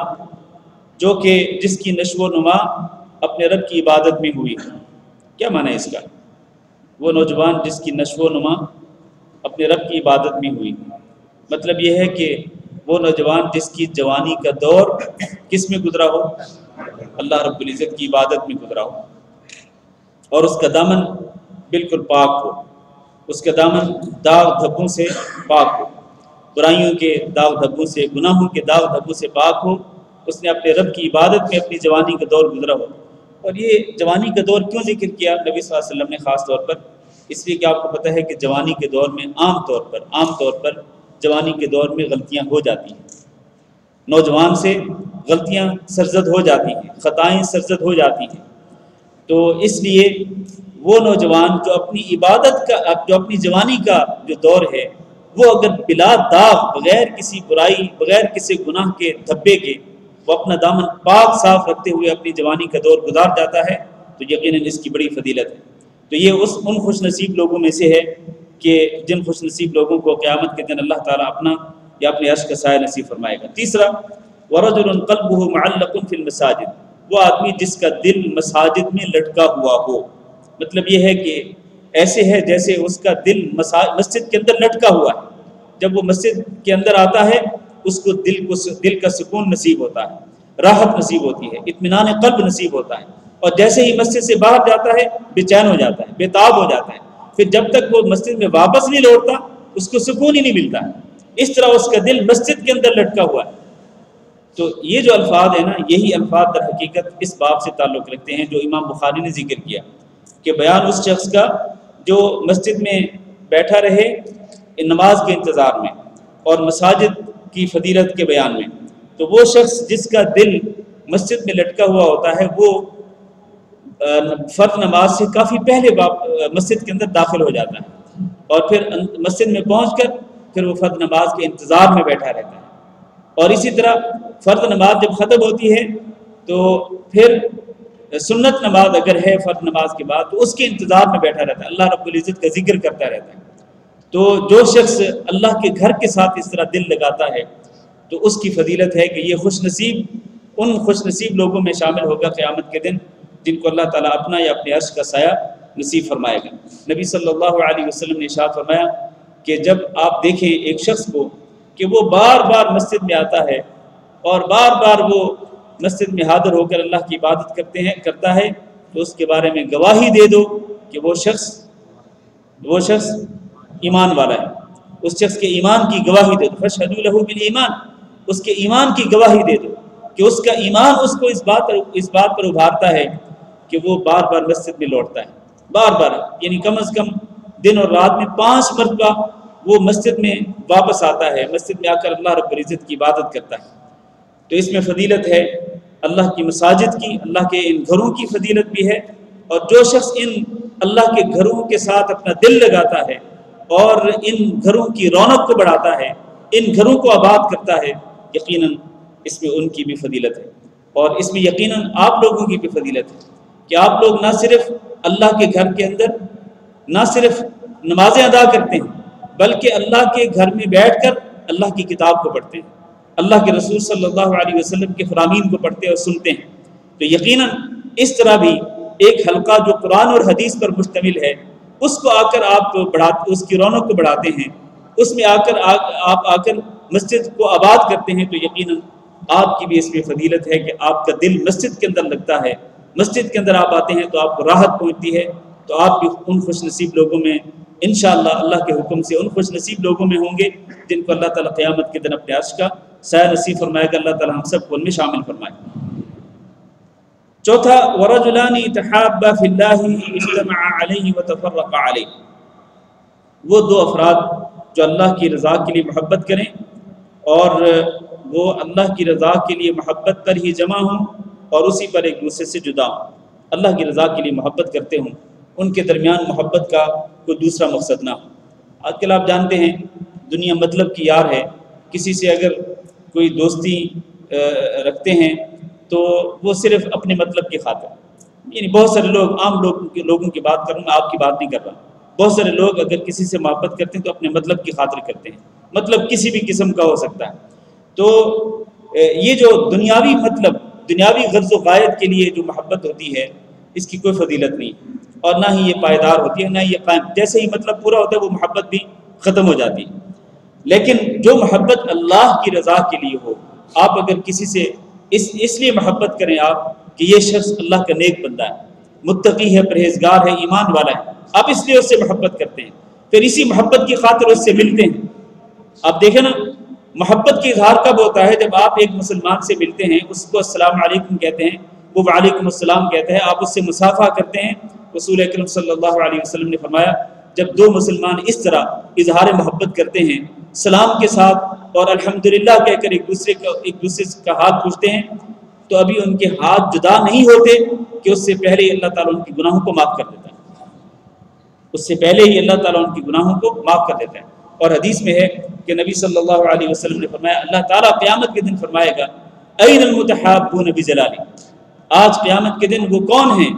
جو کہ جس کی نشو و نما اپنے رب کی عبادت میں ہوئی۔ کیا معنی ہے اس کا؟ وہ نوجوان جس کی نشو و نما اپنے رب کی عبادت میں ہوئی، مطلب یہ ہے کہ وہ نوجوان جس کی جوانی کا دور کس میں گزرا ہو، اللہ رب العزت کی عبادت میں گزرا ہو، اور اس کا دامن بالکل پاک ہو، اس کا دامن داغ دھبوں سے پاک ہو، برائیوں کے داغ دھبوں سے، گناہوں کے داغ دھبوں سے پاک ہو، اس نے اپنے رب کی عبادت میں اپنی جوانی کا دور گزرا ہو۔ اور یہ جوانی کا دور کیوں ذکر کیا نبی صلی اللہ علیہ وسلم نے خاص طور پر؟ اس لیے کہ آپ کو پتہ ہے کہ جوانی کے دور میں عام طور پر جوانی کے دور میں غلطیاں ہو جاتی ہیں، نوجوان سے غلطیاں سرزد ہو جاتی ہیں، خطائیں سرزد ہو جاتی ہیں۔ تو اس لیے وہ نوجوان جو اپنی عبادت کا، جو اپنی جوانی کا جو دور ہے، وہ اگر بلا داغ، بغیر کسی برائی، بغیر کسی گناہ کے دھبے کے، وہ اپنا دامن پاک صاف رکھتے ہوئے اپنی جوانی کا دور گزار جاتا ہے، تو یقیناً اس کی بڑی فضیلت ہے۔ تو یہ ان خوش نصیب لوگوں میں سے ہے کہ جن خوش نصیب لوگوں کو قیامت کے دن اللہ تعالیٰ اپنا یا اپنے عرش کا سایہ نصیب فرمائے گا۔ تیسرا ورجل قلبه معلق فی المساجد، وہ آدمی جس کا دل مساجد میں لٹکا ہوا ہو، مطلب یہ ہے کہ ایسے ہے جیسے اس کا دل مسجد کے اندر لٹکا ہوا ہے، جب وہ مسجد کے اندر آتا ہے اس کو دل کا سکون نصیب ہوتا ہے، راحت نصیب ہوتی ہے، اطمینان قلب نصیب ہوتا ہے، اور جیسے ہی مسجد سے باہر جاتا ہے بے چین ہو جاتا ہے، بے تاب ہو جاتا ہے، پھر جب تک وہ مسجد میں واپس نہیں لوٹتا اس کو سکون ہی نہیں ملتا ہے، اس طرح اس کا دل مسجد کے اندر لٹکا ہوا ہے۔ تو یہ جو الفاظ ہیں نا، یہی الفاظ در حقیقت اس باب سے تعلق رکھتے ہیں جو امام بخاری نے ذکر کیا کہ بیان اس شخص کا جو مسجد میں بیٹھا رہے نماز کے انتظار میں اور مساجد کی فضیلت کے بیان میں۔ تو وہ شخص جس کا دل مسجد میں لٹکا ہوا ہوتا ہے وہ فرض نماز سے کافی پہلے مسجد کے اندر داخل ہو جاتا ہے اور پھر مسجد میں پہنچ کر پھر وہ فرض نماز کے انتظار میں بیٹھا رہتا ہے۔ اور اسی طرح فرض نماز جب ختم ہوتی ہے تو پھر سنت نماز اگر ہے فرض نماز کے بعد تو اس کے انتظار میں بیٹھا رہتا ہے، اللہ رب العزت کا ذکر کرتا رہتا ہے۔ تو جو شخص اللہ کے گھر کے ساتھ اس طرح دل لگاتا ہے تو اس کی فضیلت ہے کہ یہ خوش نصیب ان خوش نصیب لوگوں میں شامل ہوگا قیامت کے دن جن کو اللہ تعالیٰ اپنا یا اپنے عرش کا سایہ نصیب فرمائے گا۔ نبی صلی اللہ علیہ وسلم نے ارشاد فرمایا کہ جب آپ دیکھیں ایک شخص کو کہ وہ بار بار مسجد میں آتا ہے اور بار بار وہ مسجد میں حاضر ہو کر اللہ کی عبادت کرتا ہے تو اس کے بارے میں گواہی دے دو کہ وہ شخص ایمان والا ہے، اس شخص کے ایمان کی گواہی دے دو، فاشہدوا لہ بالایمان، اس کے ایمان کی گواہی دے دو کہ اس کا ایمان اس کو اس بات پر ابھارتا ہے کہ وہ بار بار مسجد میں لوٹتا ہے، بار بار یعنی کم از کم دن اور رات میں 5 مرتبہ وہ مسجد میں واپس آتا ہے، مسجد میں آ کر اللہ رب العزت کی عبادت کرتا ہے۔ تو اس میں فضیلت ہے اللہ کی مساجد کی، اللہ کے ان گھروں کی فضیلت بھی ہے، اور جو شخص ان اللہ کے گھروں کے ساتھ اپنا دل لگاتا ہے اور ان گھروں کی رونق کو بڑھاتا ہے، ان گھروں کو آباد کرتا ہے، یقیناً اس میں ان کی بھی فضیلت ہے، اور اس میں یقیناً آپ لوگوں کی بھی فضیلت ہے کہ آپ لوگ نہ صرف اللہ کے گھر کے اندر نہ صرف نمازیں ادا کرتے ہیں بلکہ اللہ کے گھر میں بیٹھ کر اللہ کی کتاب کو پڑھتے ہیں، اللہ کے رسول صلی اللہ علیہ وسلم کے فرامین کو پڑھتے اور سنتے ہیں۔ تو یقیناً اس طرح بھی ایک حلقہ جو قرآن اور حدیث پر مشتمل ہے اس کو آ کر آپ اس کی رونق کو بڑھاتے ہیں، اس میں آپ آ کر مسجد کو آباد کرتے ہیں، تو یقیناً آپ کی بھی اس میں فضیلت ہے کہ آپ کا دل مسجد کے اندر لگتا ہے، مسجد کے اندر آپ آتے ہیں تو آپ کو راحت پہنچتی ہے، تو آپ بھی ان خوش نصیب لوگوں میں انشاءاللہ اللہ کے حکم سے ان خوش نصیب لوگوں میں ہوں گے جن کو اللہ تعالیٰ قیامت کے دن اپنے عرش کا سایہ نصیب فرمائے گا۔ اللہ تعالیٰ ہم سب کو ان میں شامل فرمائے۔ چوتھا، وَرَجُلَانِ تَحَابَّا فِي اللَّهِ اجْتَمَعَا عَلَيْهِ وَتَفَرَّقَا عَلَيْهِ، وہ دو افراد جو اللہ کی رضا کے لیے محبت کریں اور وہ اللہ کی رضا کے لیے محبت پر ہی جمع ہوں اور اسی پر ایک دوسرے سے جدا ہوں، اللہ کی رضا کے لیے محبت کرتے ہوں، ان کے درمیان محبت کا کوئی دوسرا مقصد نہ ہو۔ آج کل آپ جانتے ہیں دنیا مطلب کی یار ہے، کسی سے اگر کوئی دوستی رکھتے ہیں تو وہ صرف اپنے مطلب کی خاطر، یعنی بہت سارے لوگ عام لوگوں کی بات کروں، میں آپ کی بات نہیں کر رہا، بہت سارے لوگ اگر کسی سے محبت کرتے ہیں تو اپنے مطلب کی خاطر کرتے ہیں، مطلب کسی بھی قسم کا ہو سکتا ہے۔ تو یہ جو دنیاوی مطلب، دنیاوی غرض و غایت کے لیے جو محبت ہوتی ہے اس کی کوئی فضیلت نہیں اور نہ ہی یہ پائیدار ہوتی ہے، نہ ہی یہ قائم، جیسے ہی مطلب پورا ہوتا ہے وہ محبت بھی ختم ہو جاتی ہے۔ لیکن جو محبت اللہ کی رضا کے لیے ہو، آپ اگر کسی سے اس لیے محبت کریں آپ کہ یہ شخص اللہ کا نیک بندہ ہے، متقی ہے، پرہیزگار ہے، ایمان والا ہے، آپ اس لیے اس سے محبت کرتے ہیں، پھر اسی محبت کی خاطر اس سے ملتے ہیں۔ آپ دیکھیں نا، محبت کی اظہار کب ہوتا ہے؟ جب آپ ایک مسلمان سے ملتے ہیں، اس کو السلام علیکم کہتے ہیں، وہ وعلیکم السلام کہتے ہیں، آپ اس سے مصافحہ کرتے ہیں۔ رسول اکرم صلی اللہ علیہ وسلم نے فرمایا جب دو مسلمان اس طرح اظہار محبت کرتے ہیں سلام کے ساتھ اور الحمدللہ کہہ کر ایک دوسرے کا ہاتھ پوچھتے ہیں تو ابھی ان کے ہاتھ جدا نہیں ہوتے کہ اس سے پہلے ہی اللہ تعالیٰ ان کے گناہوں کو معاف کر دیتا ہے، اس سے پہلے ہی اللہ تعالیٰ ان کے گناہوں کو معاف کر دیتا ہے۔ اور حدیث میں ہے کہ نبی صلی اللہ علیہ وسلم نے فرمایا اللہ تعالیٰ قیامت کے دن فرمائے گا این المتحابون بجلالی، آج قیامت کے دن وہ کون ہیں،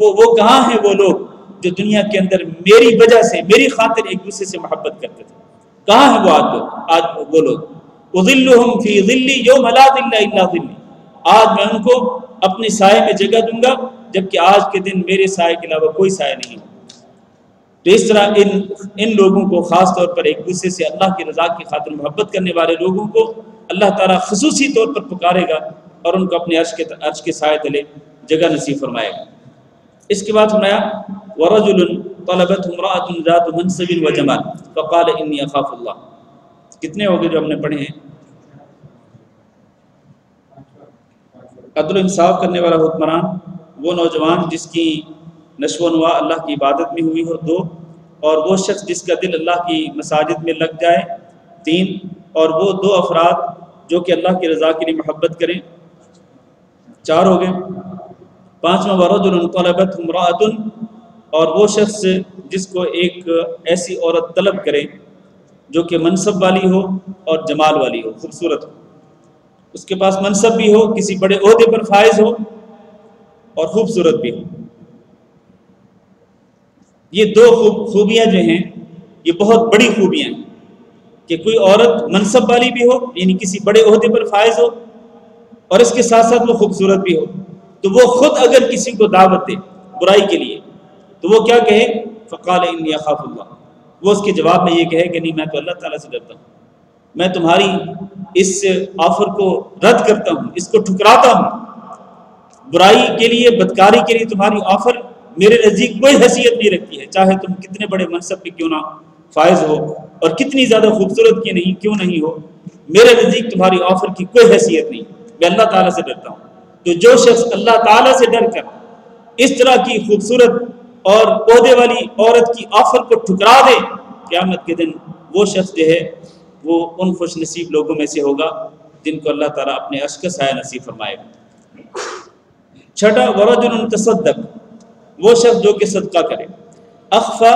وہ کہاں ہیں وہ لوگ جو دنیا کے اندر میری وجہ سے، میری خاطر ایک دوسرے سے محبت کرتے تھے، کہاں ہیں وہ لوگ اظلہم فی ظلی یوم لا ظل الا ظلی، آج میں ان کو اپنے سائے میں جگہ دوں گا جبکہ آج کے دن میرے سائے کے علاوہ کوئی سائے نہیں ہو۔ تو اس طرح ان لوگوں کو خاص طور پر ایک دوسرے سے اللہ کی رضا کی خاطر محبت کرنے والے لوگوں کو اللہ تعالیٰ خصوصی طور پر پکارے گا اور ان کو اپنے عرش کے سائے تلے جگہ نصیب فرمائے گا۔ اس کے بعد فرمایا وَرَجُلٌ طَلَبَتْهُ امْرَأَةٌ ذَاتُ مَنْصَبٍ وَجَمَالٍ فَقَالَ إِنِّي أَخَافُ اللَّهَ۔ کتنے ہو گئے جو ہم نے پڑھے ہیں؟ عدل و انصاف کرنے والا حکمران، وہ نوجوان جس کی نشو و نما اللہ کی عبادت میں ہوئی ہو، 2، اور وہ شخص جس کا دل اللہ کی مساجد میں لگ جائے، 3، اور وہ 2 افراد جو کہ اللہ کی رضا کے لیے محبت کریں، 4 ہو گئے۔ 5واں وَرَجُلٌ طَلَبَتْهُ امْرَأَةٌ، اور وہ شخص جس کو ایک ایسی عورت طلب کرے جو کہ منصب والی ہو اور جمال والی ہو، خوبصورت ہو، اس کے پاس منصب بھی ہو، کسی بڑے عہدے پر فائز ہو اور خوبصورت بھی ہو۔ یہ 2 خوبیاں جو ہیں یہ بہت بڑی خوبیاں ہیں کہ کوئی عورت منصب والی بھی ہو، یعنی کسی بڑے عہدے پر فائز ہو، اور اس کے ساتھ ساتھ وہ خوبصورت بھی ہو، تو وہ خود اگر کسی کو دعوت دے برائی کے لیے تو وہ کیا کہے؟ فقال انی اخاف اللہ، وہ اس کے جواب میں یہ کہے کہ نہیں، میں تو اللہ تعالیٰ سے ڈرتا ہوں، میں تمہاری اس آفر کو رد کرتا ہوں، اس کو ٹھکراتا ہوں، برائی کے لیے، بدکاری کے لیے تمہاری آفر میرے نزدیک کوئی حیثیت نہیں رکھتی ہے، چاہے تم کتنے بڑے منصب پہ کیوں نہ فائز ہو اور کتنی زیادہ خوبصورت کیوں نہیں ہو، میرے نزدیک تمہاری آفر کی کوئی حیثیت نہیں، میں اللہ تعالیٰ سے ڈرتا ہوں۔ تو جو شخص اللہ تعالیٰ سے ڈر کر اس طرح کی خوبصورت اور عہدے والی عورت کی آفر کو ٹھکرا دے، قیامت کے دن وہ شخص جو ہے وہ ان خوش نصیب لوگوں میں سے ہوگا جن کو اللہ تعالیٰ اپنے عرش کا سایہ نصیب فرمائے گا۔ 6واں وَرَجُلٌ تَصَدَّقَ، وہ شخص جو کہ صدقہ کرے، اخفا،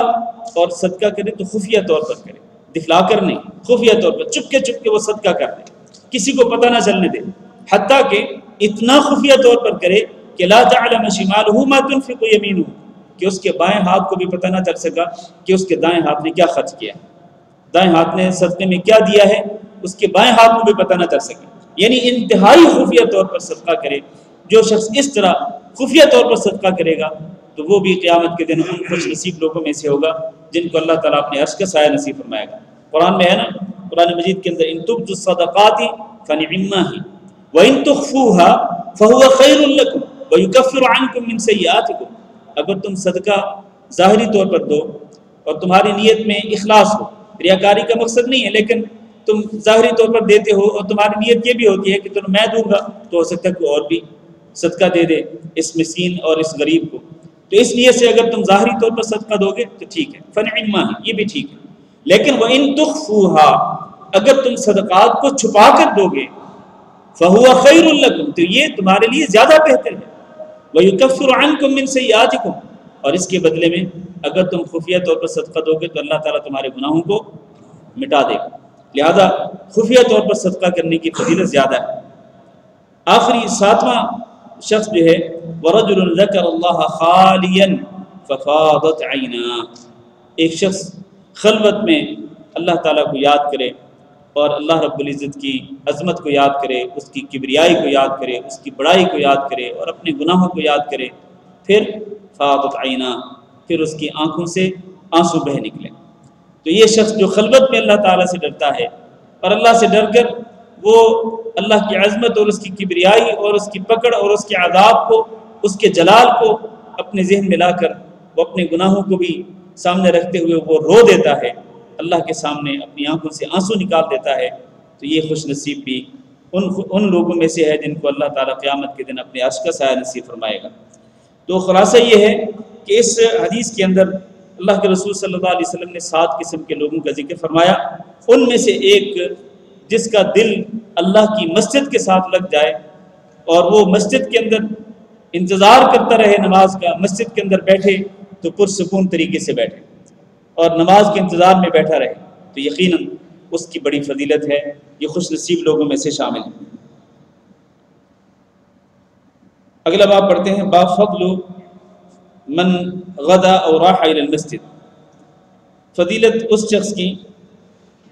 اور صدقہ کرے تو خفیہ طور پر کرے، دکھلا کر نہیں، خفیہ طور پر چپ کے وہ صدقہ کر دے، کسی کو پتہ نہ چلنے دے، حتیٰ کہ اتنا خفیہ طور پر کرے کہ لا تعلم شمالہ ما تنفق یمینہ، کہ اس کے بائیں ہاتھ کو بھی پتہ نہ چل سکا کہ اس کے دائیں ہاتھ نے کیا خرچ کیا ہے، دائیں ہاتھ نے صدقے میں کیا دیا ہے، اس کے بائیں ہاتھ کو بھی پتہ نہ چل سکے، یعنی انتہائی خفیہ طور پر صدقہ کرے۔ جو شخص اس طرح خفیہ طور پر صدقہ کرے گا تو وہ بھی قیامت کے دن ان خوش نصیب لوگوں میں سے ہوگا جن کو اللہ تعالیٰ اپنے عرش کا سایہ نصیب فرمائے گا۔ قرآن میں ہے نا، قرآن مجید کے اندر ان تبدوا الصدقات فنعما ہی وان تخفوها فهو خیر لکم ویکفر عنکم من سیئاتکم، اگر تم صدقہ ظاہری طور پر دو اور تمہاری نیت میں اخلاص ہو، ریاکاری کا مقصد نہیں ہے، لیکن تم ظاہری طور پر دیتے ہو اور تمہاری نیت یہ بھی ہوتی ہے کہ تم میں دوں گا تو ہو سکتا ہے کوئی اور بھی صدقہ دے دے اس مسکین اور اس غریب کو، تو اس لیے سے اگر تم ظاہری طور پر صدقہ دو گے تو ٹھیک ہے، فنعما ہے، یہ بھی ٹھیک ہے، لیکن وَإِن تُخْفُوهَا، اگر تم صدقات کو چھپا کر دو گے، فَهُوَ خَيْرٌ لَكُمْ، تو یہ تمہارے لیے زیادہ بہتر ہے، وَيُكَفِّرُ عَنْكُم مِّن سَيِّئَاتِكُمْ، اور اس کے بدلے میں اگر تم خفیہ طور پر صدقہ دو گے تو اللہ تعالیٰ تمہارے گناہوں کو مٹا دے گا، لہذا خفیہ طور پر صدقہ کرنے کی فضیلت زیادہ ہے۔ آخری 7واں شخص جو ہے وَرَجُلٌ ذَكَرَ اللَّهَ خَالِيًا فَفَاضَتْ عَيْنَاهُ، ایک شخص خلوت میں اللہ تعالیٰ کو یاد کرے اور اللہ رب العزت کی عظمت کو یاد کرے، اس کی کبریائی کو یاد کرے، اس کی بڑائی کو یاد کرے اور اپنے گناہوں کو یاد کرے، پھر فَاضَتْ عَيْنَاهُ، پھر اس کی آنکھوں سے آنسو بہہ نکلے۔ تو یہ شخص جو خلوت میں اللہ تعالیٰ سے ڈرتا ہے اور اللہ سے ڈر کر وہ اللہ کی عظمت اور اس کی کبریائی اور اس کی پکڑ اور اس کے عذاب کو، اس کے جلال کو اپنے ذہن میں لا کر وہ اپنے گناہوں کو بھی سامنے رکھتے ہوئے وہ رو دیتا ہے، اللہ کے سامنے اپنی آنکھوں سے آنسو نکال دیتا ہے، تو یہ خوش نصیب بھی ان لوگوں میں سے ہے جن کو اللہ تعالیٰ قیامت کے دن اپنے عرش کا سایہ نصیب فرمائے گا۔ تو خلاصہ یہ ہے کہ اس حدیث کے اندر اللہ کے رسول صلی اللہ علیہ وسلم نے 7 قسم کے لوگوں کا ذکر فرمایا، ان میں سے ایک جس کا دل اللہ کی مسجد کے ساتھ لگ جائے اور وہ مسجد کے اندر انتظار کرتا رہے نماز کا، مسجد کے اندر بیٹھے تو پرسکون طریقے سے بیٹھے اور نماز کے انتظار میں بیٹھا رہے، تو یقیناً اس کی بڑی فضیلت ہے، یہ خوش نصیب لوگوں میں سے شامل ہے۔ اگلا باب پڑھتے ہیں، باب فضل من غدا او راح الى المسجد، فضیلت اس شخص کی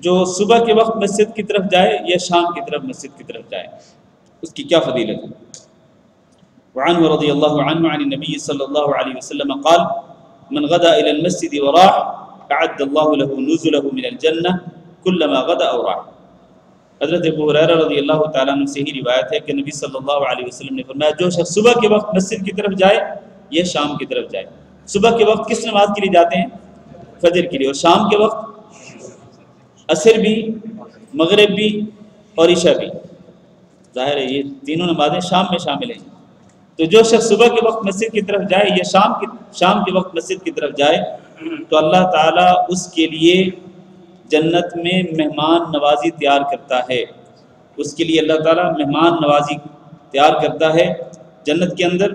جو صبح کے وقت مسجد کی طرف جائے یا شام کی طرف مسجد کی طرف جائے، اس کی کیا فضیلت ہے۔ وعنہ رضی اللہ عنہ عن النبی صلی اللہ علیہ وسلم قال من غدا الى المسجد وراح اعد اللہ له نزله من الجنہ كلما غدا او راح، حضرت ابو ہریرہ رضی اللہ تعالیٰ عنہ سے ہی روایت ہے کہ نبی صلی اللہ علیہ وسلم نے فرمایا جو شخص صبح کے وقت مسجد کی طرف جائے یا شام کی طرف جائے. صبح کے وقت کس نماز کے لیے جاتے ہیں؟ فجر کے لیے. اور شام کے وقت عصر بھی، مغرب بھی اور عشاء بھی. ظاہر ہے یہ تینوں نمازیں شام میں شامل ہیں. تو جو شخص صبح کے وقت مسجد کی طرف جائے یا شام کے وقت مسجد کی طرف جائے تو اللہ تعالیٰ اس کے لیے جنت میں مہمان نوازی تیار کرتا ہے. اس کے لیے اللہ تعالیٰ مہمان نوازی تیار کرتا ہے جنت کے اندر.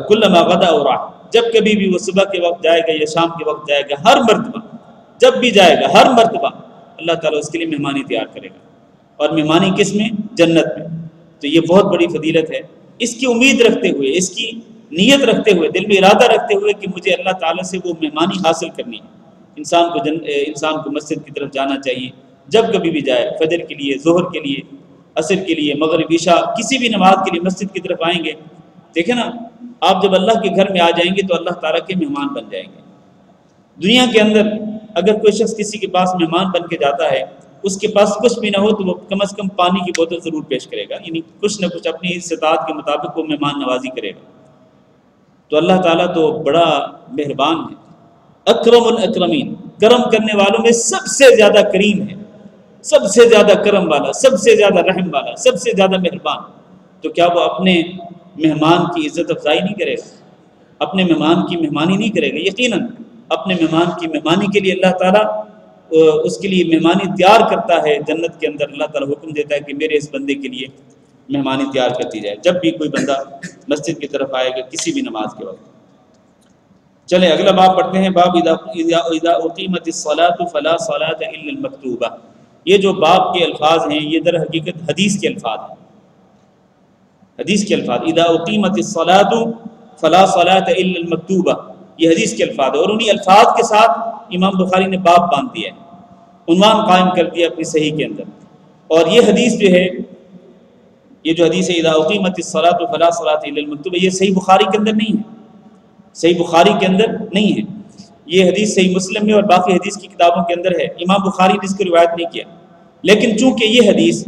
کلما غدا و راح، جب کبھی بھی وہ صبح کے وقت جائے گا یا شام کے وقت جائے گا، ہر مرتبہ جب بھی جائے گا ہر مرتبہ اللہ تعالیٰ اس کے لیے مہمانی تیار کرے گا. اور مہمانی کس میں؟ جنت میں. تو یہ بہت بڑی فضیلت ہے. اس کی امید رکھتے ہوئے، اس کی نیت رکھتے ہوئے، دل میں ارادہ رکھتے ہوئے کہ مجھے اللہ تعالیٰ سے وہ مہمانی حاصل کرنی ہے، انسان کو مسجد کی طرف جانا چاہیے. جب کبھی بھی جائے، فجر کے لیے، ظہر کے لیے، عصر کے لیے، مغرب، عشاء، کسی بھی نماز کے لیے مسجد کی طرف آئیں گے. دیکھیں نا، آپ جب اللہ کے گھر میں آ جائیں گے تو اللہ تعالیٰ کے مہمان بن جائیں گے. دنیا کے اندر اگر کوئی شخص کسی کے پاس مہمان بن کے جاتا ہے، اس کے پاس کچھ بھی نہ ہو تو وہ کم از کم پانی کی بوتل ضرور پیش کرے گا، یعنی کچھ نہ کچھ اپنی استطاعت کے مطابق وہ مہمان نوازی کرے گا. تو اللہ تعالیٰ تو بڑا مہربان ہے. اکرم الاکرمین، کرم کرنے والوں میں سب سے زیادہ کریم ہے، سب سے زیادہ کرم والا، سب سے زیادہ رحم والا، سب سے زیادہ مہربان. تو کیا وہ اپنے مہمان کی عزت افزائی نہیں کرے گا؟ اپنے مہمان کی مہمانی نہیں کرے گا؟ یقیناً اپنے مہمان کی مہمانی کے لیے اللہ تعالیٰ اس کے لیے مہمانی تیار کرتا ہے. جنت کے اندر اللہ تعالیٰ حکم دیتا ہے کہ میرے اس بندے کے لیے مہمانی تیار کر دی جائے جب بھی کوئی بندہ مسجد کی طرف آئے گا کسی بھی نماز کے وقت. چلیں اگلا باب پڑھتے ہیں. باب اذا اقیمت الصلاۃ فلا صلاۃ الا المکتوبہ. یہ جو باب کے الفاظ ہیں یہ در حقیقت حدیث کے الفاظ ہیں. حدیث کے الفاظ اذا اقیمت الصلاۃ فلا صلاۃ الا المکتوبہ، یہ حدیث کے الفاظ ہیں. اور انہی الفاظ کے ساتھ امام بخاری نے باب باندھ دیا ہے، عنوان قائم کر دیا اپنی صحیح کے اندر. اور یہ حدیث جو ہے، یہ جو حدیث ہے اذا اقیمت الصلاۃ فلا صلاۃ الا المکتوبہ، یہ صحیح بخاری کے اندر نہیں ہے، صحیح بخاری کے اندر نہیں ہے. یہ حدیث صحیح مسلم میں اور باقی حدیث کی کتابوں کے اندر ہے. امام بخاری نے اس کو روایت نہیں کیا، لیکن چونکہ یہ حدیث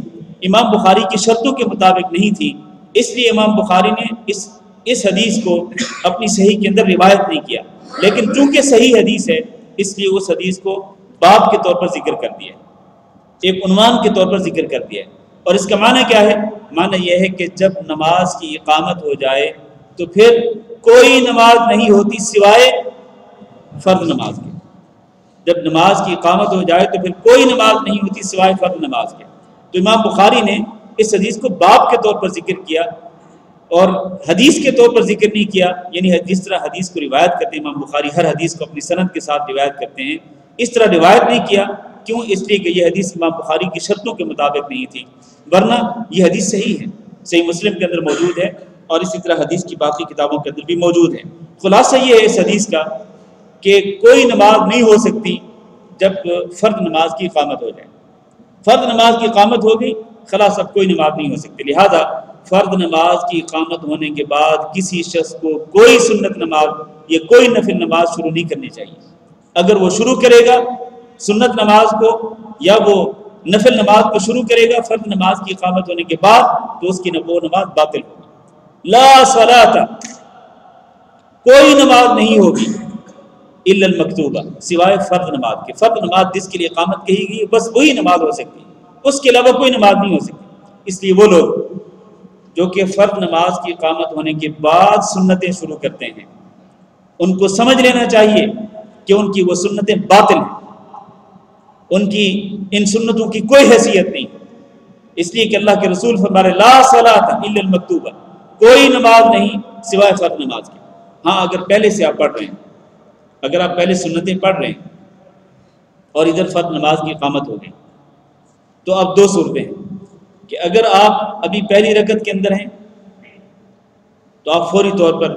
امام بخاری کی شرطوں کے مطابق نہیں تھی، اس لیے امام بخاری نے اس حدیث کو اپنی صحیح کے اندر روایت نہیں کیا. لیکن چونکہ صحیح حدیث ہے اس لیے اس حدیث کو باب کے طور پر ذکر کر دیا، ایک عنوان کے طور پر ذکر کر دیا. اور اس کا معنی کیا ہے؟ معنی یہ ہے کہ جب نماز کی اقامت ہو جائے تو پھر کوئی نماز نہیں ہوتی سوائے فرض نماز کے. جب نماز کی اقامت ہو جائے تو پھر کوئی نماز نہیں ہوتی سوائے فرض نماز کے. تو امام بخاری نے اس حدیث کو باب کے طور پر ذکر کیا اور حدیث کے طور پر ذکر نہیں کیا. یعنی جس طرح حدیث کو روایت کرتے ہیں امام بخاری، ہر حدیث کو اپنی سند کے ساتھ روایت کرتے ہیں، اس طرح روایت نہیں کیا. کیوں؟ اس لیے کہ یہ حدیث امام بخاری کی شرطوں کے مطابق نہیں تھی، ورنہ یہ حدیث صحیح ہے، صحیح مسلم کے اندر موجود ہے اور اسی طرح حدیث کی باقی کتابوں کے اندر بھی موجود ہے. خلاصہ یہ ہے اس حدیث کا کہ کوئی نماز نہیں ہو سکتی جب فرض نماز کی اقامت ہو جائے. فرض نماز کی اقامت ہو گئی، خلاص اب کوئی نماز نہیں ہو سکتی. لہذا فرض نماز کی اقامت ہونے کے بعد کسی شخص کو کوئی سنت نماز یا کوئی نفل نماز شروع نہیں کرنی چاہیے. اگر وہ شروع کرے گا سنت نماز کو یا وہ نفل نماز کو شروع کرے گا فرض نماز کی اقامت ہونے کے بعد تو اس کی وہ نماز باطل ہوگی. لا صلاۃ، کوئی نماز نہیں ہوگی الا المکتوبہ، سوائے فرض نماز کے. فرض نماز جس کے لیے اقامت کہی گئی بس وہی نماز ہو سکتی، اس کے علاوہ کوئی نماز نہیں ہو سکتی. اس لیے وہ لوگ جو کہ فرض نماز کی اقامت ہونے کے بعد سنتیں شروع کرتے ہیں ان کو سمجھ لینا چاہیے کہ ان کی وہ سنتیں باطل ہیں، ان کی ان سنتوں کی کوئی حیثیت نہیں. اس لیے کہ اللہ کے رسول فرمائے لا صلاۃ الا المکتوبہ، کوئی نماز نہیں سوائے فرض نماز کی. ہاں اگر پہلے سے آپ پڑھ رہے ہیں، اگر آپ پہلے سنتیں پڑھ رہے ہیں اور ادھر فرض نماز کی اقامت ہو گئی تو اب دو صورتیں ہیں کہ اگر آپ ابھی پہلی رکعت کے اندر ہیں تو آپ فوری طور پر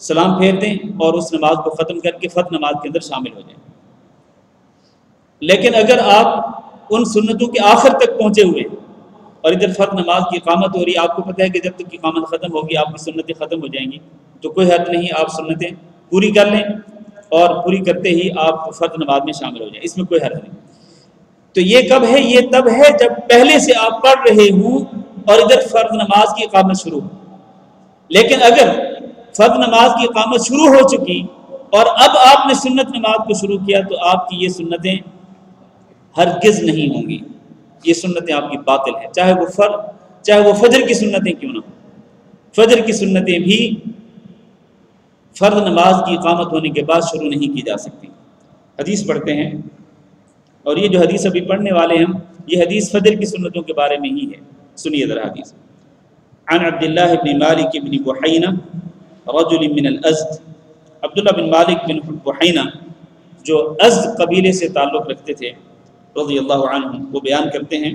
سلام پھیر دیں اور اس نماز کو ختم کر کے فرض نماز کے اندر شامل ہو جائیں. لیکن اگر آپ ان سنتوں کے آخر تک پہنچے ہوئے ہیں اور ادھر فرض نماز کی اقامت ہو رہی ہے، آپ کو پتہ ہے کہ جب تک اقامت ختم ہوگی آپ کی سنتیں ختم ہو جائیں گی، تو کوئی حد نہیں، آپ سنتیں پوری کر لیں اور پوری کرتے ہی آپ فرض نماز میں شامل ہو جائیں، اس میں کوئی حرج نہیں. تو یہ کب ہے؟ یہ تب ہے جب پہلے سے آپ پڑھ رہے ہوں اور ادھر فرض نماز کی اقامت شروع ہو. لیکن اگر فرض نماز کی اقامت شروع ہو چکی اور اب آپ نے سنت نماز کو شروع کیا تو آپ کی یہ سنتیں ہرگز نہیں ہوں گی. یہ سنتیں آپ کی باطل ہیں، چاہے وہ فجر کی سنتیں کیوں نہ ہوں. فجر کی سنتیں بھی فرض نماز کی اقامت ہونے کے بعد شروع نہیں کی جا سکتی. حدیث پڑھتے ہیں، اور یہ جو حدیث ابھی پڑھنے والے ہیں یہ حدیث فجر کی سنتوں کے بارے میں ہی ہے. سنیے ذرا حدیث. عن عبداللہ بن مالک بن بحینہ رجل من الازد. عبداللہ بن مالک بن بحینہ جو ازد قبیلے سے تعلق رکھتے تھے رضی اللہ عنہ، وہ بیان کرتے ہیں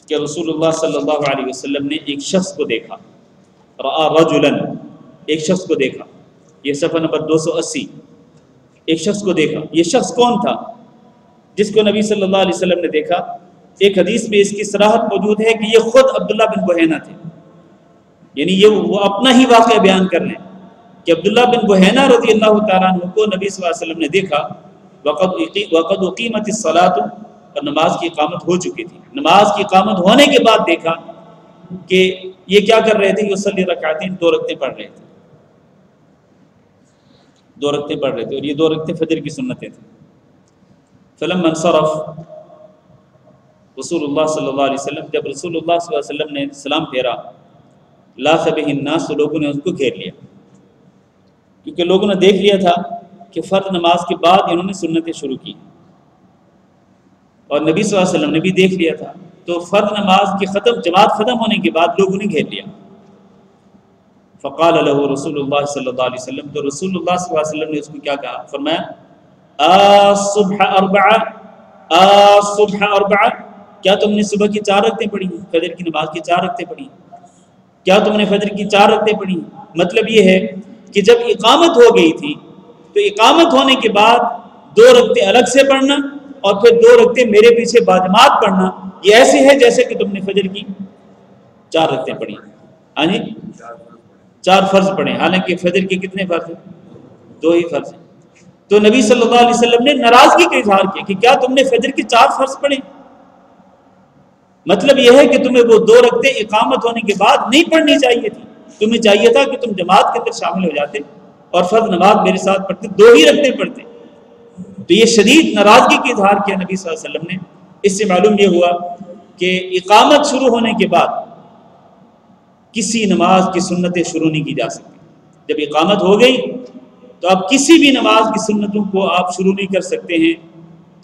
کہ رسول اللہ صلی اللہ علیہ وسلم نے ایک شخص کو دیکھا. رأى رجلا، ایک شخص کو دیکھا. یہ صفحہ نمبر 280. ایک شخص کو دیکھا. یہ شخص کون تھا جس کو نبی صلی اللہ علیہ وسلم نے دیکھا؟ ایک حدیث میں اس کی صراحت موجود ہے کہ یہ خود عبداللہ بن بحینہ تھے. یعنی یہ وہ اپنا ہی واقعہ بیان کر رہے ہیں کہ عبداللہ بن بحینہ رضی اللہ تعالیٰ عنہ کو نبی صلی اللہ علیہ وسلم نے دیکھا وقد اقیمت الصلاۃ، اور نماز کی اقامت ہو چکی تھی. نماز کی اقامت ہونے کے بعد دیکھا کہ یہ کیا کر رہے تھے؟ یصلی رکعتین، 2 رکعتیں پڑھ رہے تھے. 2 رکعتیں پڑھ رہے تھے، اور یہ 2 رکعتیں فجر کی سنتیں تھیں. فلما انصرف رسول اللہ صلی اللہ علیہ وسلم، جب رسول اللہ صلی اللہ علیہ وسلم نے سلام پھیرا، لاث بہ الناس، تو لوگوں نے اس کو گھیر لیا، کیونکہ لوگوں نے دیکھ لیا تھا کہ فرض نماز کے بعد انہوں نے سنتیں شروع کی، اور نبی صلی اللہ علیہ وسلم نے بھی دیکھ لیا تھا. تو فرض نماز کی جماعت ختم ہونے کے بعد لوگوں نے گھیر لیا. فقال له رسول اللہ صلی اللہ علیہ وسلم، تو رسول اللہ صلی اللہ علیہ وسلم نے اس کو کیا کہا؟ فرمایا الصبح اربع، کیا تم نے صبح کی 4 رکعتیں پڑھی ہیں؟ فجر کی نماز کی 4 رکعتیں پڑھی ہیں؟ کیا تم نے فجر کی 4 رکعتیں پڑھی ہیں؟ مطلب یہ ہے کہ جب اقامت ہو گئی تھی تو اقامت ہونے کے بعد 2 رکعتیں الگ سے پڑھنا اور پھر 2 رکعتیں میرے پیچھے باجماعت پڑھنا، یہ ایسے ہے جیسے کہ تم نے فجر کی 4 رکعتیں پڑھی. ہاں جی، 4 فرض پڑھیں، حالانکہ فجر کے کتنے فرض ہیں؟ 2 ہی فرض ہیں. تو نبی صلی اللہ علیہ وسلم نے ناراضگی کا اظہار کیا کہ کیا تم نے فجر کی 4 فرض پڑھے؟ مطلب یہ ہے کہ تمہیں وہ 2 رکعتیں اقامت ہونے کے بعد نہیں پڑھنی چاہیے تھی. تمہیں چاہیے تھا کہ تم جماعت کے اندر شامل ہو جاتے اور فرض نماز میرے ساتھ پڑھتے، 2 ہی رکعتیں پڑھتے. تو یہ شدید ناراضگی کا اظہار کیا نبی صلی اللہ علیہ وسلم نے. اس سے معلوم یہ ہوا کہ اقامت شروع ہونے کے بعد کسی نماز کی سنتیں شروع نہیں کی جا سکتی. جب اقامت ہو گئی تو اب کسی بھی نماز کی سنتوں کو آپ شروع نہیں کر سکتے ہیں،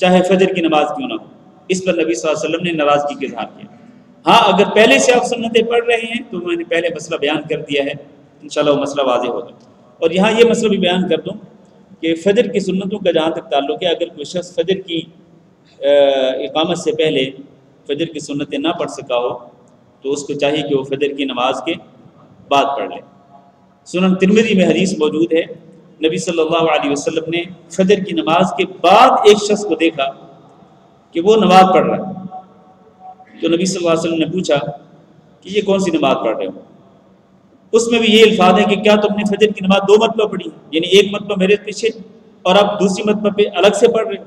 چاہے فجر کی نماز کیوں نہ ہو. اس پر نبی صلی اللہ علیہ وسلم نے ناراضگی کا اظہار کیا. ہاں، اگر پہلے سے آپ سنتیں پڑھ رہے ہیں تو میں نے پہلے مسئلہ بیان کر دیا ہے، انشاءاللہ وہ مسئلہ واضح ہوگا. اور یہاں یہ مسئلہ بھی بیان کر دوں کہ فجر کی سنتوں کا جہاں تک تعلق ہے، اگر کوئی شخص فجر کی اقامت سے پہلے فجر کی سنتیں نہ پڑھ سکا ہو تو اس کو چاہیے کہ وہ فجر کی نماز کے بعد پڑھ لے. سنن ترمذی میں حدیث موجود ہے، نبی صلی اللہ علیہ وسلم نے فجر کی نماز کے بعد ایک شخص کو دیکھا کہ وہ نماز پڑھ رہا ہے. تو نبی صلی اللہ علیہ وسلم نے پوچھا کہ یہ کون سی نماز پڑھ رہے ہو؟ اس میں بھی یہ الفاظ ہے کہ کیا تم نے فجر کی نماز 2 مرتبہ پڑھی، یعنی ایک مرتبہ میرے پیچھے اور اب دوسری مرتبہ پہ الگ سے پڑھ رہے.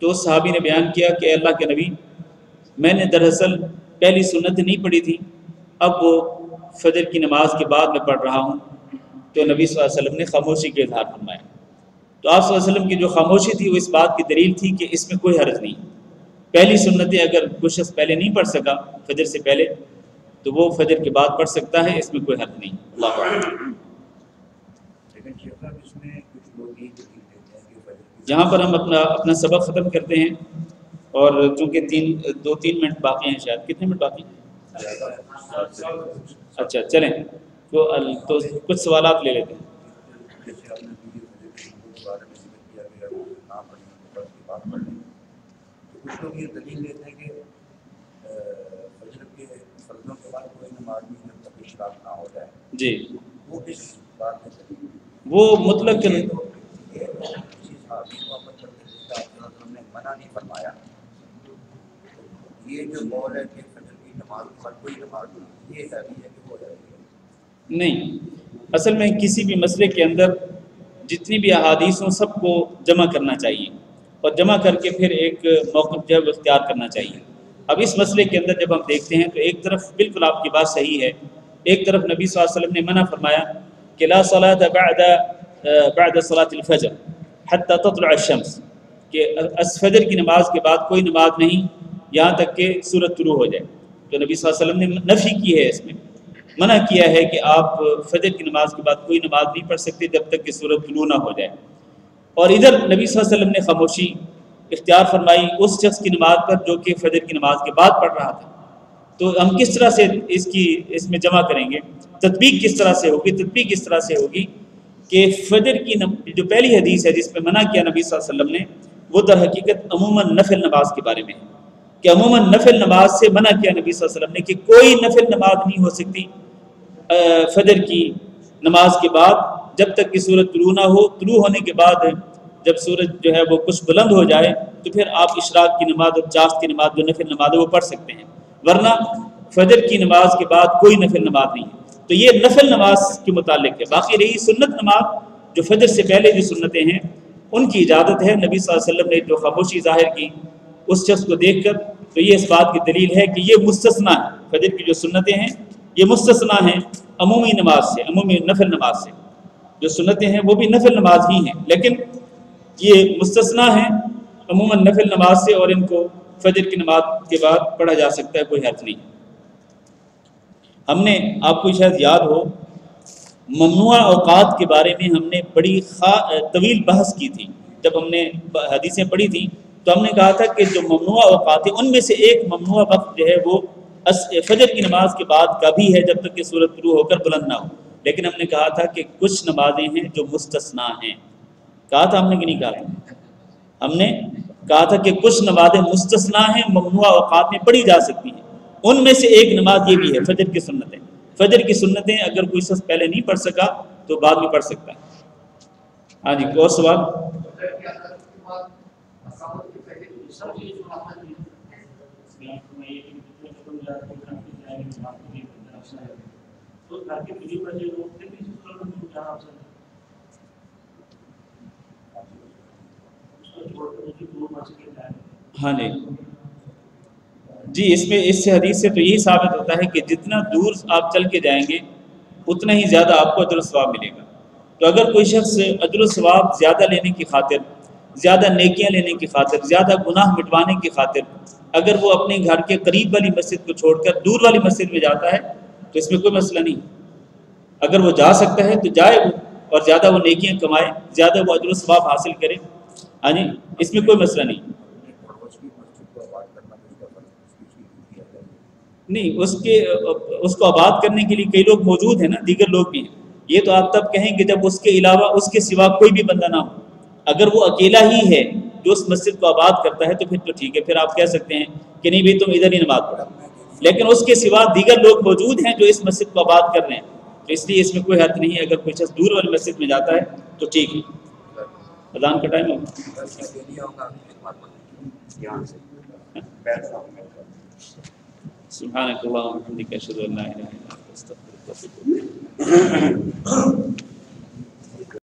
تو اس صحابی نے بیان کیا کہ اللہ کے نبی، میں نے دراصل پہلی سنت نہیں پڑھی تھی، اب وہ فجر کی نماز کے بعد میں پڑھ رہا ہوں. تو نبی صلی اللہ علیہ وسلم نے خاموشی کا اظہار فرمایا. تو آپ صلی اللہ علیہ وسلم کی جو خاموشی تھی وہ اس بات کی دلیل تھی کہ اس میں کوئی حرج نہیں. پہلی سنتیں اگر کوئی شخص پہلے نہیں پڑھ سکا فجر سے پہلے تو وہ فجر کے بعد پڑھ سکتا ہے، اس میں کوئی حرج نہیں. اللہ اکبر. یہاں پر ہم اپنا سبق ختم کرتے ہیں، اور چونکہ 2-3 منٹ باقی ہیں، شاید کتنے منٹ باقی ہیں؟ اچھا چلیں تو کچھ سوالات لے لیتے ہیں. کچھ لوگ یہ دلیل لیتے ہیں کہ فجر کے فرضوں کے بعد کوئی نماز میں جب تک اشراق نہ ہو جائے جی، وہ اس بات میں دلیل وہ مطلق کسی صحابی کو اپنے ہم نے منع نہیں فرمایا. یہ جو قول ہے کہ فجر کی نماز پر کوئی نماز نہیں، یہ ہے کہ ہو جائے گی نہیں. اصل میں کسی بھی مسئلے کے اندر جتنی بھی احادیث ہوں سب کو جمع کرنا چاہیے. اور جمع کر کے پھر ایک موقف جو ہے وہ اختیار کرنا چاہیے۔ اب اس مسئلے کے اندر جب ہم دیکھتے ہیں تو ایک طرف بالکل آپ کی بات صحیح ہے، ایک طرف نبی صلی اللہ علیہ وسلم نے منع فرمایا کہ لا صلاۃ بعد صلاۃ الفجر حتی تطلع الشمس، کہ فجر کی نماز کے بعد کوئی نماز نہیں یہاں تک کہ سورج طلوع ہو جائے۔ تو نبی صلی اللہ علیہ وسلم نے نفی کی ہے، اس میں منع کیا ہے کہ آپ فجر کی نماز کے بعد کوئی نماز نہیں پڑھ سکتے جب تک کہ سورج طلوع نہ ہو جائے۔ اور ادھر نبی صلی اللہ علیہ وسلم نے خاموشی اختیار فرمائی اس شخص کی نماز پر جو کہ فجر کی نماز کے بعد پڑھ رہا تھا۔ تو ہم کس طرح سے اس میں جمع کریں گے؟ تطبیق کس طرح سے ہوگی؟ تطبیق اس طرح سے ہوگی کہ فجر کی جو پہلی حدیث ہے جس میں منع کیا نبی صلی اللہ علیہ وسلم نے، وہ در حقیقت عموماً نفل نماز کے بارے میں ہے، کہ عموماً نفل نماز سے منع کیا نبی صلی اللہ علیہ وسلم نے کہ کوئی نفل نماز نہیں ہو سکتی فجر کی نماز کے بعد جب تک کہ سورج طلوع نہ ہو۔ طلوع ہونے کے بعد جب سورج جو ہے وہ کچھ بلند ہو جائے تو پھر آپ اشراق کی نماز اور چاشت کی نماز جو نفل نماز ہے وہ پڑھ سکتے ہیں، ورنہ فجر کی نماز کے بعد کوئی نفل نماز نہیں ہے۔ تو یہ نفل نماز کے متعلق ہے۔ باقی رہی سنت نماز جو فجر سے پہلے جو سنتیں ہیں ان کی اجازت ہے۔ نبی صلی اللہ علیہ وسلم نے جو خاموشی ظاہر کی اس شخص کو دیکھ کر، تو یہ اس بات کی دلیل ہے کہ یہ مستثنا ہے، فجر کی جو سنتیں ہیں یہ مستثنا ہیں عمومی نماز سے، عمومی نفل نماز سے۔ جو سنتیں ہیں وہ بھی نفل نماز ہی ہیں، لیکن یہ مستثنا ہیں عموماً نفل نماز سے، اور ان کو فجر کی نماز کے بعد پڑھا جا سکتا ہے، کوئی حرج نہیں۔ ہم نے آپ کو شاید یاد ہو ممنوع اوقات کے بارے میں ہم نے بڑی طویل بحث کی تھی۔ جب ہم نے حدیثیں پڑھی تھیں تو ہم نے کہا تھا کہ جو ممنوع اوقات ہیں ان میں سے ایک ممنوع وقت جو ہے وہ فجر کی نماز کے بعد کا بھی ہے جب تک کہ سورج طلوع ہو کر بلند نہ ہو، لیکن ہم نے کہا تھا کہ کچھ نمازیں ہیں جو مستثنا ہیں۔ کہا تھا ہم نے کہ نہیں کہا تھا؟ ہم نے کہا تھا کہ کچھ نمازیں مستثنا ہیں، ممنوع اوقات میں پڑھی جا سکتی ہیں، ان میں سے ایک نماز یہ بھی ہے فجر کی سنتیں۔ فجر کی سنتیں اگر کوئی شخص پہلے نہیں پڑھ سکا تو بعد میں پڑھ سکتا ہے۔ ہاں جی، اور سوال؟ ہاں جی، اس سے حدیث سے تو یہی ثابت ہوتا ہے کہ جتنا دور آپ چل کے جائیں گے اتنا ہی زیادہ آپ کو اجر و ثواب ملے گا۔ تو اگر کوئی شخص اجر و ثواب زیادہ لینے کی خاطر، زیادہ نیکیاں لینے کی خاطر، زیادہ گناہ مٹوانے کی خاطر اگر وہ اپنے گھر کے قریب والی مسجد کو چھوڑ کر دور والی مسجد میں جاتا ہے تو اس میں کوئی مسئلہ نہیں۔ اگر وہ جا سکتا ہے تو جائے وہ، اور زیادہ وہ نیکیاں کمائے، زیادہ وہ اجر و ثواب حاصل کرے، ہاں جی، اس میں کوئی مسئلہ نہیں۔ نہیں، اس کو آباد کرنے کے لیے کئی لوگ موجود ہیں نا، دیگر لوگ بھی ہیں۔ یہ تو آپ تب کہیں گے جب اس کے علاوہ اس کے سوا کوئی بھی بندہ نہ ہو۔ اگر وہ اکیلا ہی ہے جو اس مسجد کو آباد کرتا ہے تو پھر تو ٹھیک ہے، پھر آپ کہہ سکتے ہیں کہ نہیں بھائی تم ادھر ہی نماز پڑھو، لیکن اس کے سوا دیگر لوگ موجود ہیں جو اس مسجد کو آباد کر رہے ہیں، تو اس لیے اس میں کوئی حرج نہیں ہے۔ اگر کوئی شخص دور والی مسجد میں جاتا ہے تو ٹھیک ہے۔ اذان کا ٹائم ہوگا۔ سبحانک اللہم و بحمدک اشہد ان لا الہ الا انت استغفرک و اتوب الیک۔